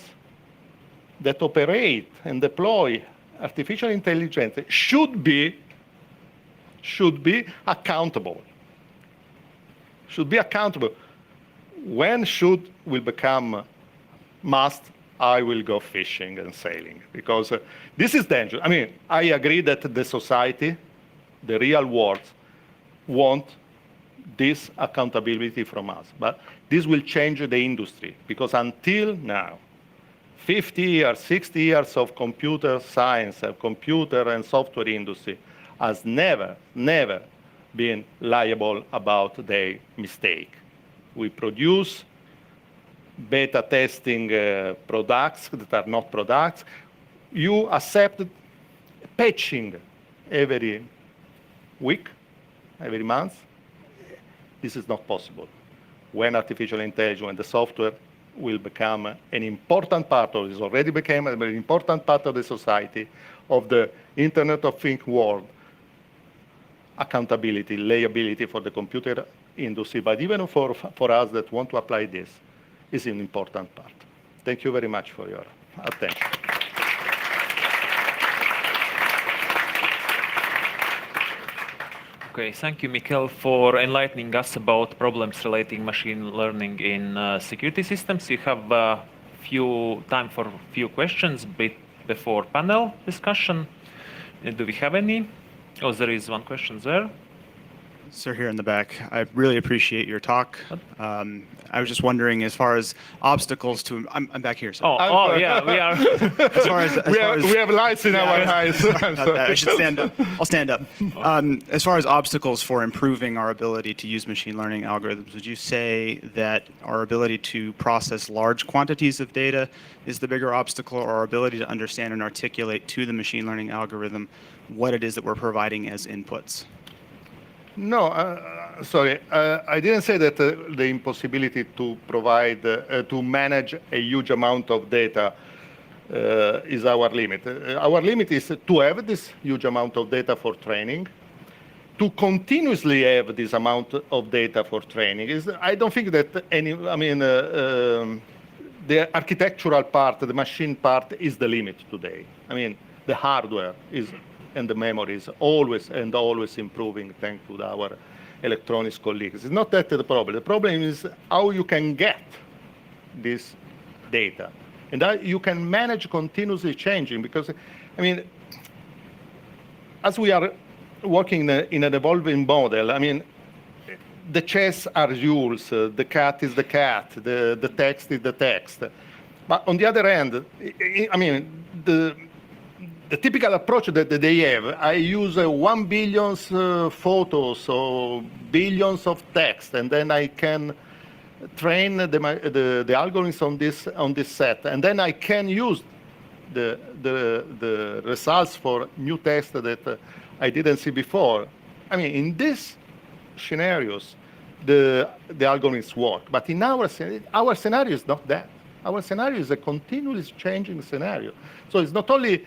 that operate and deploy artificial intelligence should be accountable. Should be accountable. When should will become must, I will go fishing and sailing, because this is dangerous. I mean, I agree that the society, the real world, want this accountability from us, but this will change the industry, because until now, 50 years, 60 years of computer science, computer and software industry has never been liable about their mistake. We produce beta testing products that are not products. You accept patching every week, every month. This is not possible. When artificial intelligence and the software will become an important part of this, already became an important part of the society, of the Internet of Things world, accountability, liability for the computer industry, but even for us that want to apply this, is an important part. Thank you very much for your attention. Okay, thank you, Mikel, for enlightening us about problems relating machine learning in security systems. You have time for a few questions before panel discussion. Do we have any? Oh, there is one question there. Sir, here in the back, I really appreciate your talk. I was just wondering, as far as obstacles to, I'm back here. So. Yeah, we are. We have lights in our eyes. I should stand up. I'll stand up. As far as obstacles for improving our ability to use machine learning algorithms, would you say that our ability to process large quantities of data is the bigger obstacle, or our ability to understand and articulate to the machine learning algorithm what it is that we're providing as inputs? No, sorry. I didn't say that the impossibility to provide, to manage a huge amount of data is our limit. Our limit is to have this huge amount of data for training, to continuously have this amount of data for training. I don't think that the architectural part, the machine part, is the limit today. I mean, the hardware is, and the memory is always and always improving thanks to our electronics colleagues. It's not that the problem. The problem is how you can get this data and how you can manage continuously changing. Because, I mean, as we are working in an evolving model, I mean, the chess are rules, the cat is the cat, the text is the text. But on the other hand, I mean, the typical approach that they have, I use 1 billion photos or billions of text, and then I can train the algorithms on this set, and then I can use the results for new text that I didn't see before. I mean, in these scenarios, the algorithms work, but in our scenario is not that. Our scenario is a continuously changing scenario. So it's not only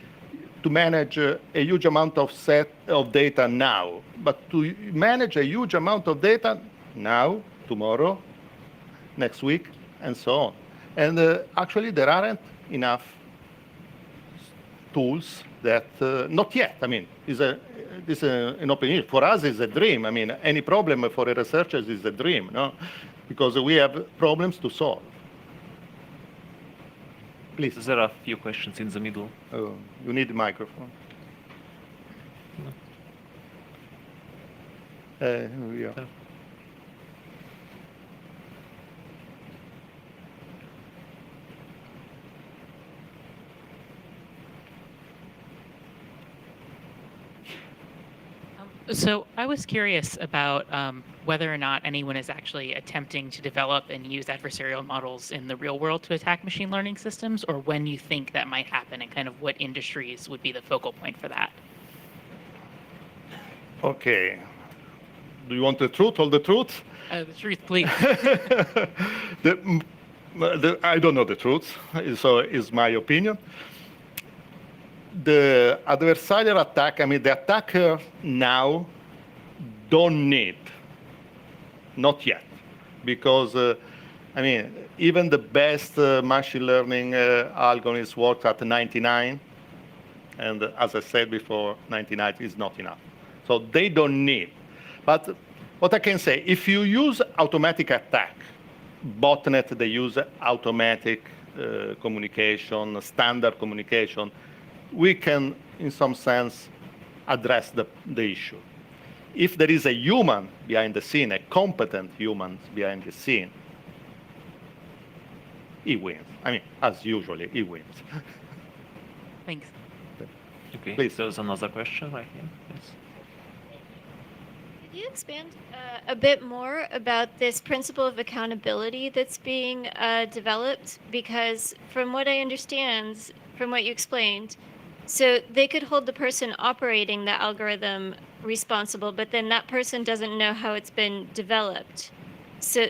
to manage a huge amount of set of data now, but to manage a huge amount of data now, tomorrow, next week, and so on. And actually, there aren't enough tools that, not yet. I mean, this is an opinion. For us, it's a dream. I mean, any problem for a researcher is a dream, no? Because we have problems to solve. Please. There are a few questions in the middle. Oh, you need the microphone. Yeah. So I was curious about whether or not anyone is actually attempting to develop and use adversarial models in the real world to attack machine learning systems, or when you think that might happen, and kind of what industries would be the focal point for that. Okay. Do you want the truth, all the truth? The truth, please. I don't know the truth, so it's my opinion. The adversarial attack, I mean, the attacker now don't need, not yet, because, I mean, even the best machine learning algorithms work at 99, and as I said before, 99 is not enough. So they don't need. But what I can say, if you use automatic attack, botnet, they use automatic communication, standard communication, we can, in some sense, address the issue. If there is a human behind the scene, a competent human behind the scene, he wins. I mean, as usually, he wins. Thanks. Okay, please. There's another question right here. Yes. Could you expand a bit more about this principle of accountability that's being developed? Because from what I understand, from what you explained, so they could hold the person operating the algorithm responsible, but then that person doesn't know how it's been developed. So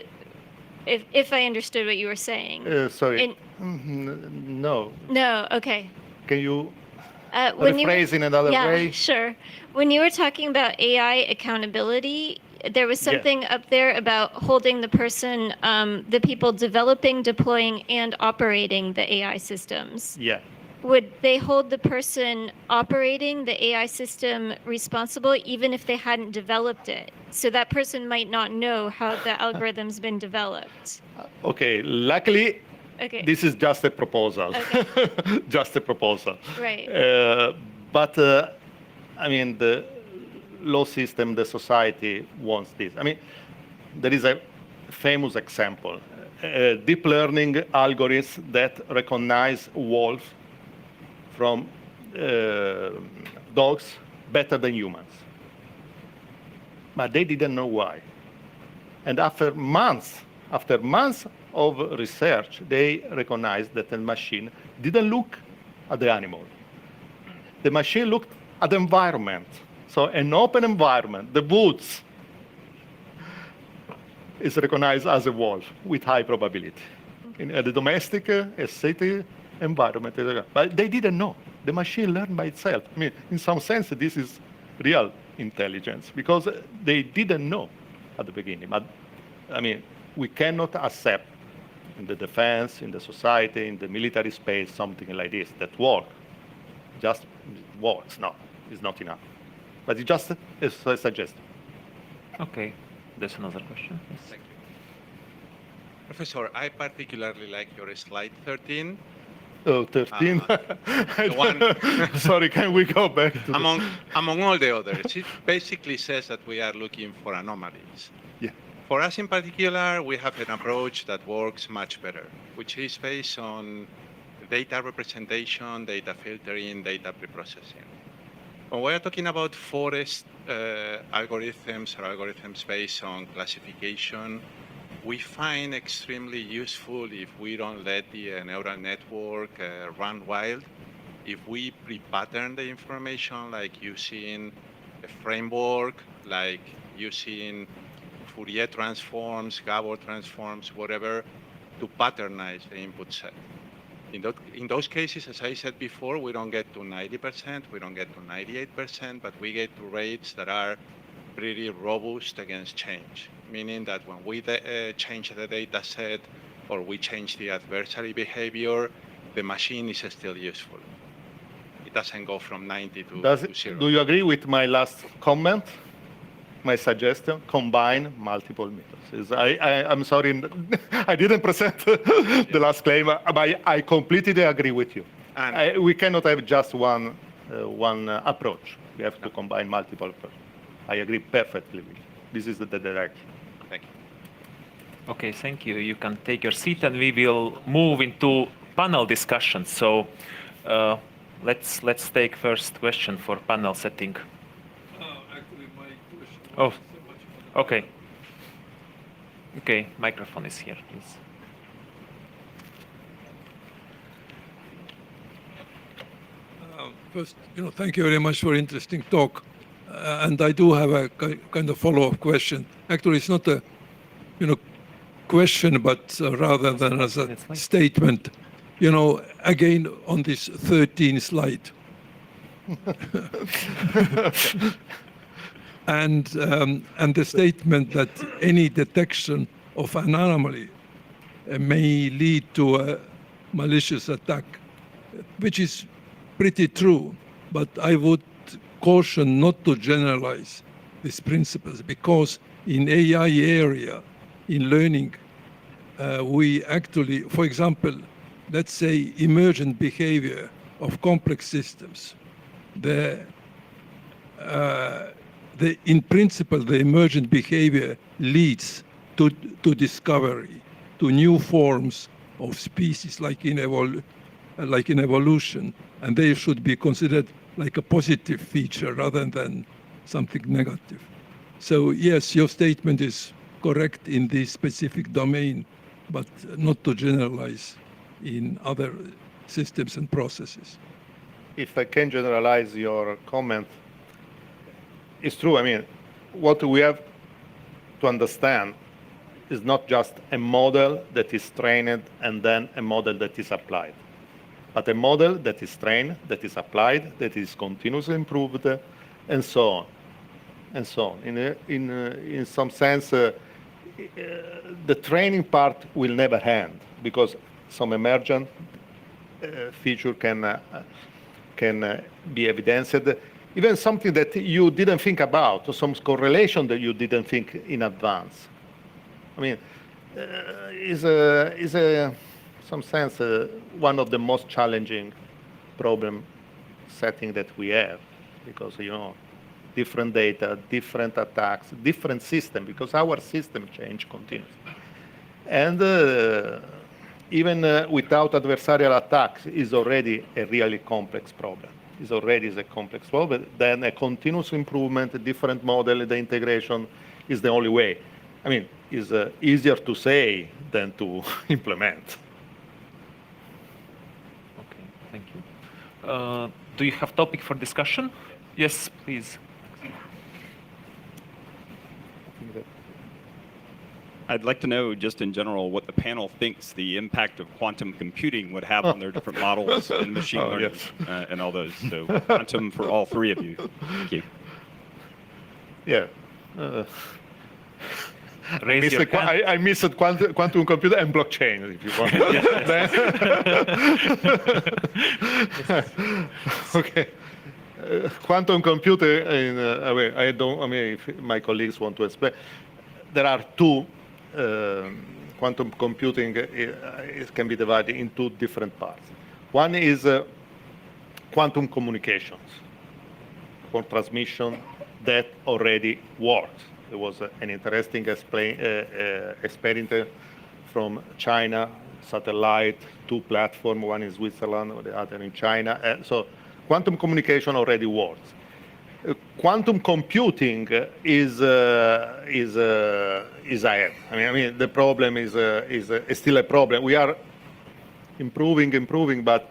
if I understood what you were saying. Sorry. No. No, okay. Can you when rephrase in another way? Yeah, sure. When you were talking about AI accountability, there was something up there about holding the person, the people developing, deploying, and operating the AI systems. Yeah. Would they hold the person operating the AI system responsible even if they hadn't developed it? So that person might not know how the algorithm's been developed. Okay, luckily, this is just a proposal. Okay. Just a proposal. Right. But, I mean, law system, the society wants this. I mean, there is a famous example, deep learning algorithms that recognize wolves from dogs better than humans. But they didn't know why. And after months of research, they recognized that the machine didn't look at the animal. The machine looked at the environment. So an open environment, the woods, is recognized as a wolf with high probability. In the domestic, a city environment. But they didn't know. The machine learned by itself. I mean, in some sense, this is real intelligence because they didn't know at the beginning. But I mean, we cannot accept in the defense, in the society, in the military space, something like this that works. Just works. No, it's not enough. But it just is a suggestion. Okay, there's another question. Yes. Thank you. Professor, I particularly like your slide 13. Oh, 13? The one Sorry, can we go back to among all the others, it basically says that we are looking for anomalies. Yeah. For us in particular, we have an approach that works much better, which is based on data representation, data filtering, data preprocessing. When we are talking about forest algorithms or algorithms based on classification, we find extremely useful if we don't let the neural network run wild. If we pre-pattern the information, like using a framework, like using Fourier transforms, Gabor transforms, whatever, to patternize the input set. In those cases, as I said before, we don't get to 90%, we don't get to 98%, but we get to rates that are pretty robust against change, meaning that when we change the data set or we change the adversary behavior, the machine is still useful. It doesn't go from 90 to 0. Do you agree with my last comment? My suggestion, combine multiple methods. I'm sorry, I didn't present the last claim, but I completely agree with you. We cannot have just one approach. We have to combine multiple approaches. I agree perfectly with you. This is the direction. Thank you. Okay, thank you. You can take your seat and we will move into panel discussion. So let's take first question for panel setting. Actually, my question Oh, was so much for the okay. Okay, microphone is here, please. First, thank you very much for interesting talk. And I do have a kind of follow-up question. Actually, it's not a, question, but rather than as a statement. Again on this 13 slide. and the statement that any detection of an anomaly may lead to a malicious attack, which is pretty true, but I would caution not to generalize these principles because in AI area, in learning, we actually, for example, let's say emergent behavior of complex systems. In principle, the emergent behavior leads to discovery, to new forms of species like in evolution, and they should be considered like a positive feature rather than something negative. So yes, your statement is correct in this specific domain, but not to generalize in other systems and processes. If I can generalize your comment, it's true. I mean, what we have to understand is not just a model that is trained and then a model that is applied, but a model that is trained, that is applied, that is continuously improved, and so on, and so on. In some sense, the training part will never end because some emergent feature can be evidenced. Even something that you didn't think about, or some correlation that you didn't think in advance. I mean, is some sense one of the most challenging problem setting that we have, because different data, different attacks, different system, because our system change continuously. And even without adversarial attacks is already a really complex problem. Is already a complex problem. Then a continuous improvement, a different model, the integration is the only way. I mean, it's easier to say than to implement. Okay, thank you. Do you have topic for discussion? Yes, please. I'd like to know, just in general, what the panel thinks the impact of quantum computing would have on their different models and machine learning and all those. So quantum for all three of you. Thank you. Yeah. I missed quantum computer and blockchain, if you want. Okay. Quantum computer, if my colleagues want to explain, there are two. Quantum computing can be divided in two different parts. One is quantum communications for transmission that already works. There was an interesting experiment from China, satellite, two platforms, one in Switzerland, the other in China. So quantum communication already works. Quantum computing is ahead. I mean, the problem is still a problem. We are improving, but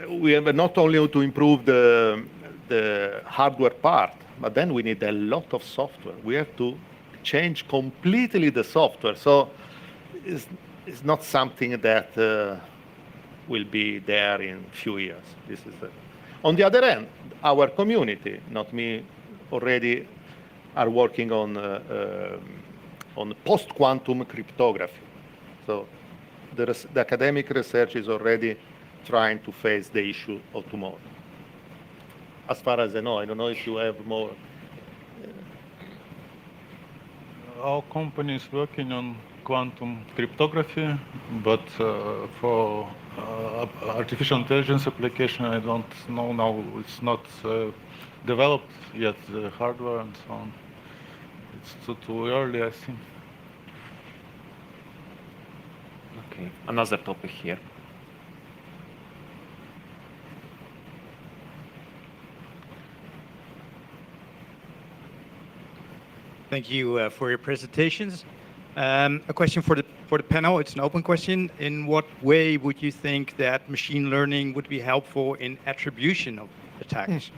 we have not only to improve the hardware part, but then we need a lot of software. We have to change completely the software. So it's not something that will be there in a few years. This is on the other hand, our community, not me, already are working on post-quantum cryptography. So the academic research is already trying to face the issue of tomorrow. As far as I don't know if you have more. Our company is working on quantum cryptography, but for artificial intelligence application, I don't know now. It's not developed yet, the hardware and so on. It's too early, I think. Okay, another topic here. Thank you for your presentations. A question for the panel. It's an open question. In what way would you think that machine learning would be helpful in attribution of attacks?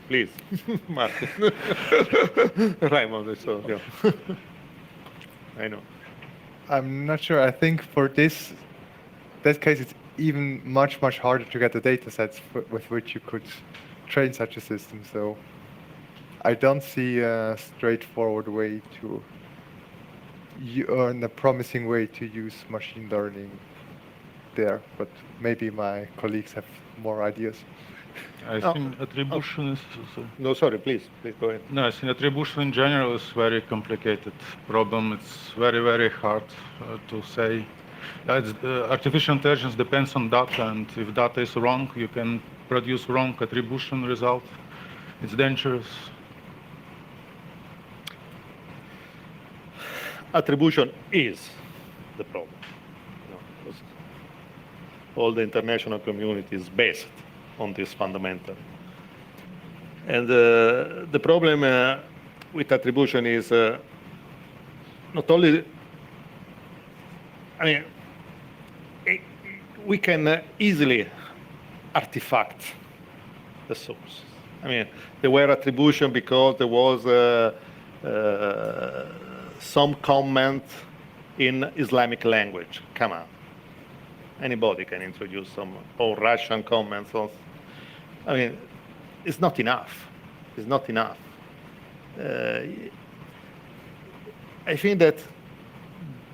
Please, Martin. Raymond, so, yeah. I know. I'm not sure. I think for that case, it's even much harder to get the data sets with which you could train such a system. So I don't see a straightforward way to earn a promising way to use machine learning there, but maybe my colleagues have more ideas. I think attribution is... No, sorry, please go ahead. No, I think attribution in general is very complicated problem. It's very hard to say. Artificial intelligence depends on data, and if data is wrong, you can produce wrong attribution result. It's dangerous. Attribution is the problem. Because all the international community is based on this fundamental. And the problem with attribution is not only, we can easily artifact the source. There were attribution because there was some comment in Islamic language. Come on. Anybody can introduce some Russian comments. It's not enough. It's not enough. I think that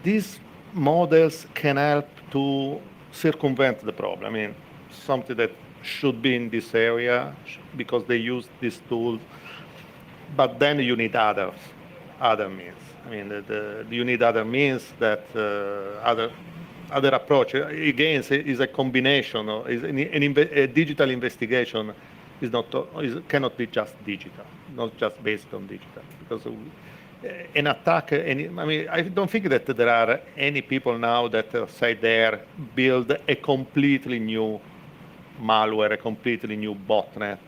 these models can help to circumvent the problem. Something that should be in this area because they use these tools, but then you need other means. You need other means that other approach. Again, is a combination. A digital investigation cannot be just digital, not just based on digital, because an attack. I don't think that there are any people now that say there build a completely new malware, a completely new botnet.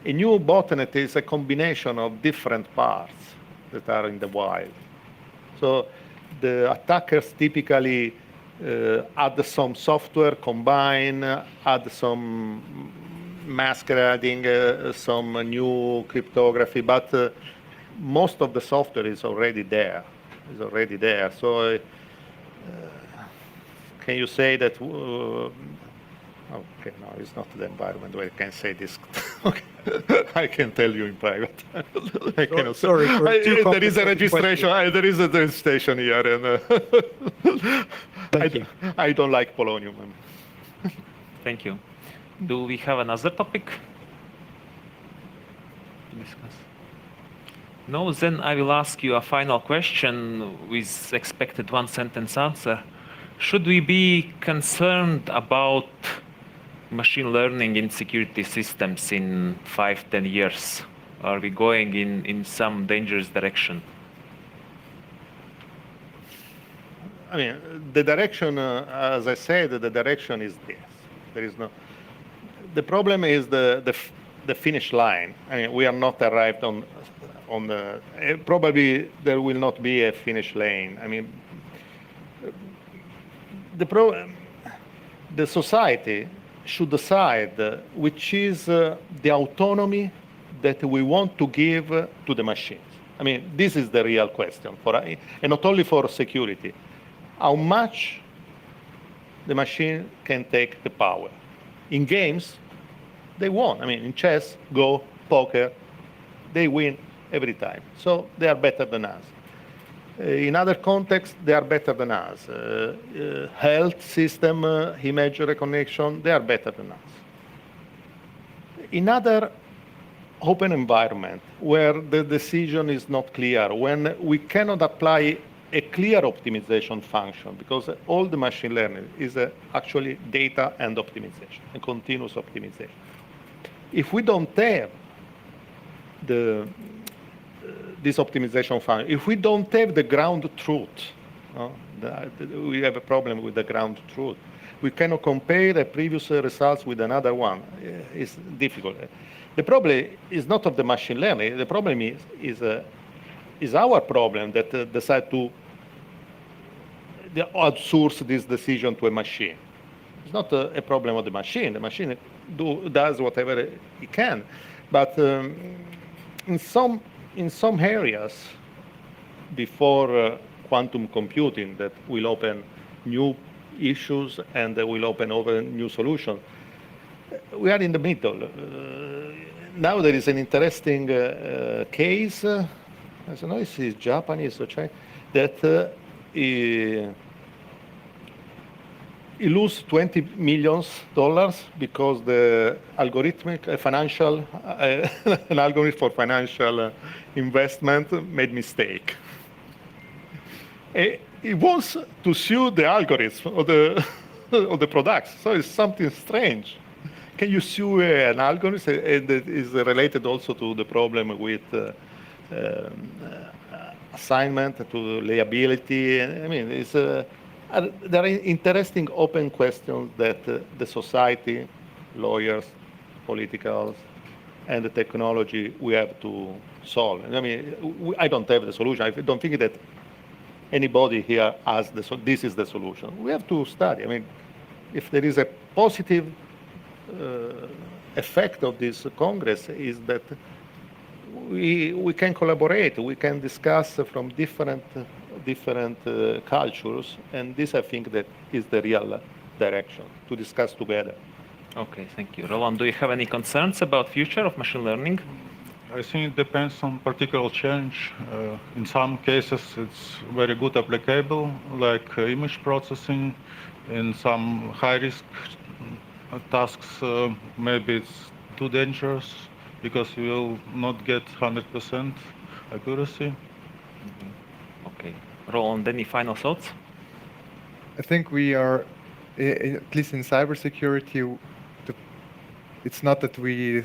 A new botnet is a combination of different parts that are in the wild. So the attackers typically add some software, combine, add some masquerading, some new cryptography, but most of the software is already there. So can you say that? Okay, no, it's not the environment where I can say this. Okay. I can tell you in private. I cannot. Sorry, there is a registration. There is a registration here, and Thank you. I don't like polonium. Thank you. Do we have another topic to discuss? No, then I will ask you a final question with expected one-sentence answer. Should we be concerned about machine learning in security systems in 5-10 years? Are we going in some dangerous direction? I mean, the direction, as I said, the direction is this. There is no. The problem is the finish line. I mean, we are not arrived on the. Probably there will not be a finish lane. I mean, the society should decide which is the autonomy that we want to give to the machines. I mean, this is the real question, and not only for security. How much the machine can take the power. In games, they won. I mean, in chess, Go, poker, they win every time. So they are better than us. In other contexts, they are better than us. Health system, image recognition, they are better than us. In other open environment where the decision is not clear, when we cannot apply a clear optimization function, because all the machine learning is actually data and optimization, and continuous optimization. If we don't have this optimization function, if we don't have the ground truth, we have a problem with the ground truth. We cannot compare the previous results with another one. It's difficult. The problem is not of the machine learning. The problem is our problem that decide to outsource this decision to a machine. It's not a problem of the machine. The machine does whatever it can, but in some areas, before quantum computing, that will open new issues and will open over new solutions. We are in the middle. Now there is an interesting case. I don't know if it's Japanese or Chinese, that he lose $20 million because the algorithmic an algorithm for financial investment made mistake. He wants to sue the algorithm or the products. So it's something strange. Can you sue an algorithm? And it is related also to the problem with assignment, to liability. I mean, it's there are interesting open questions that the society, lawyers, politicals, and the technology we have to solve. I mean, I don't have the solution. I don't think that anybody here has this is the solution. We have to study. I mean, if there is a positive effect of this Congress, is that we can collaborate, we can discuss from different cultures, and this I think that is the real direction, to discuss together. Okay, thank you. Roland, do you have any concerns about future of machine learning? I think it depends on particular challenge. In some cases, it's very good applicable, like image processing. In some high-risk tasks, maybe it's too dangerous because you will not get 100% accuracy. Okay. Roland, any final thoughts? I think we are, at least in cybersecurity, it's not that we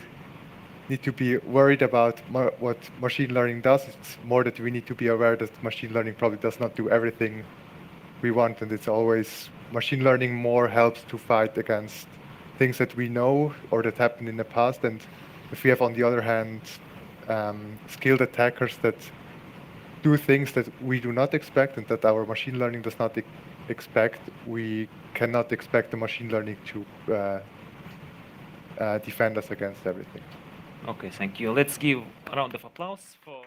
need to be worried about what machine learning does. It's more that we need to be aware that machine learning probably does not do everything we want, and it's always machine learning more helps to fight against things that we know or that happened in the past. And if we have, on the other hand, skilled attackers that do things that we do not expect and that our machine learning does not expect, we cannot expect the machine learning to defend us against everything. Okay, thank you. Let's give a round of applause for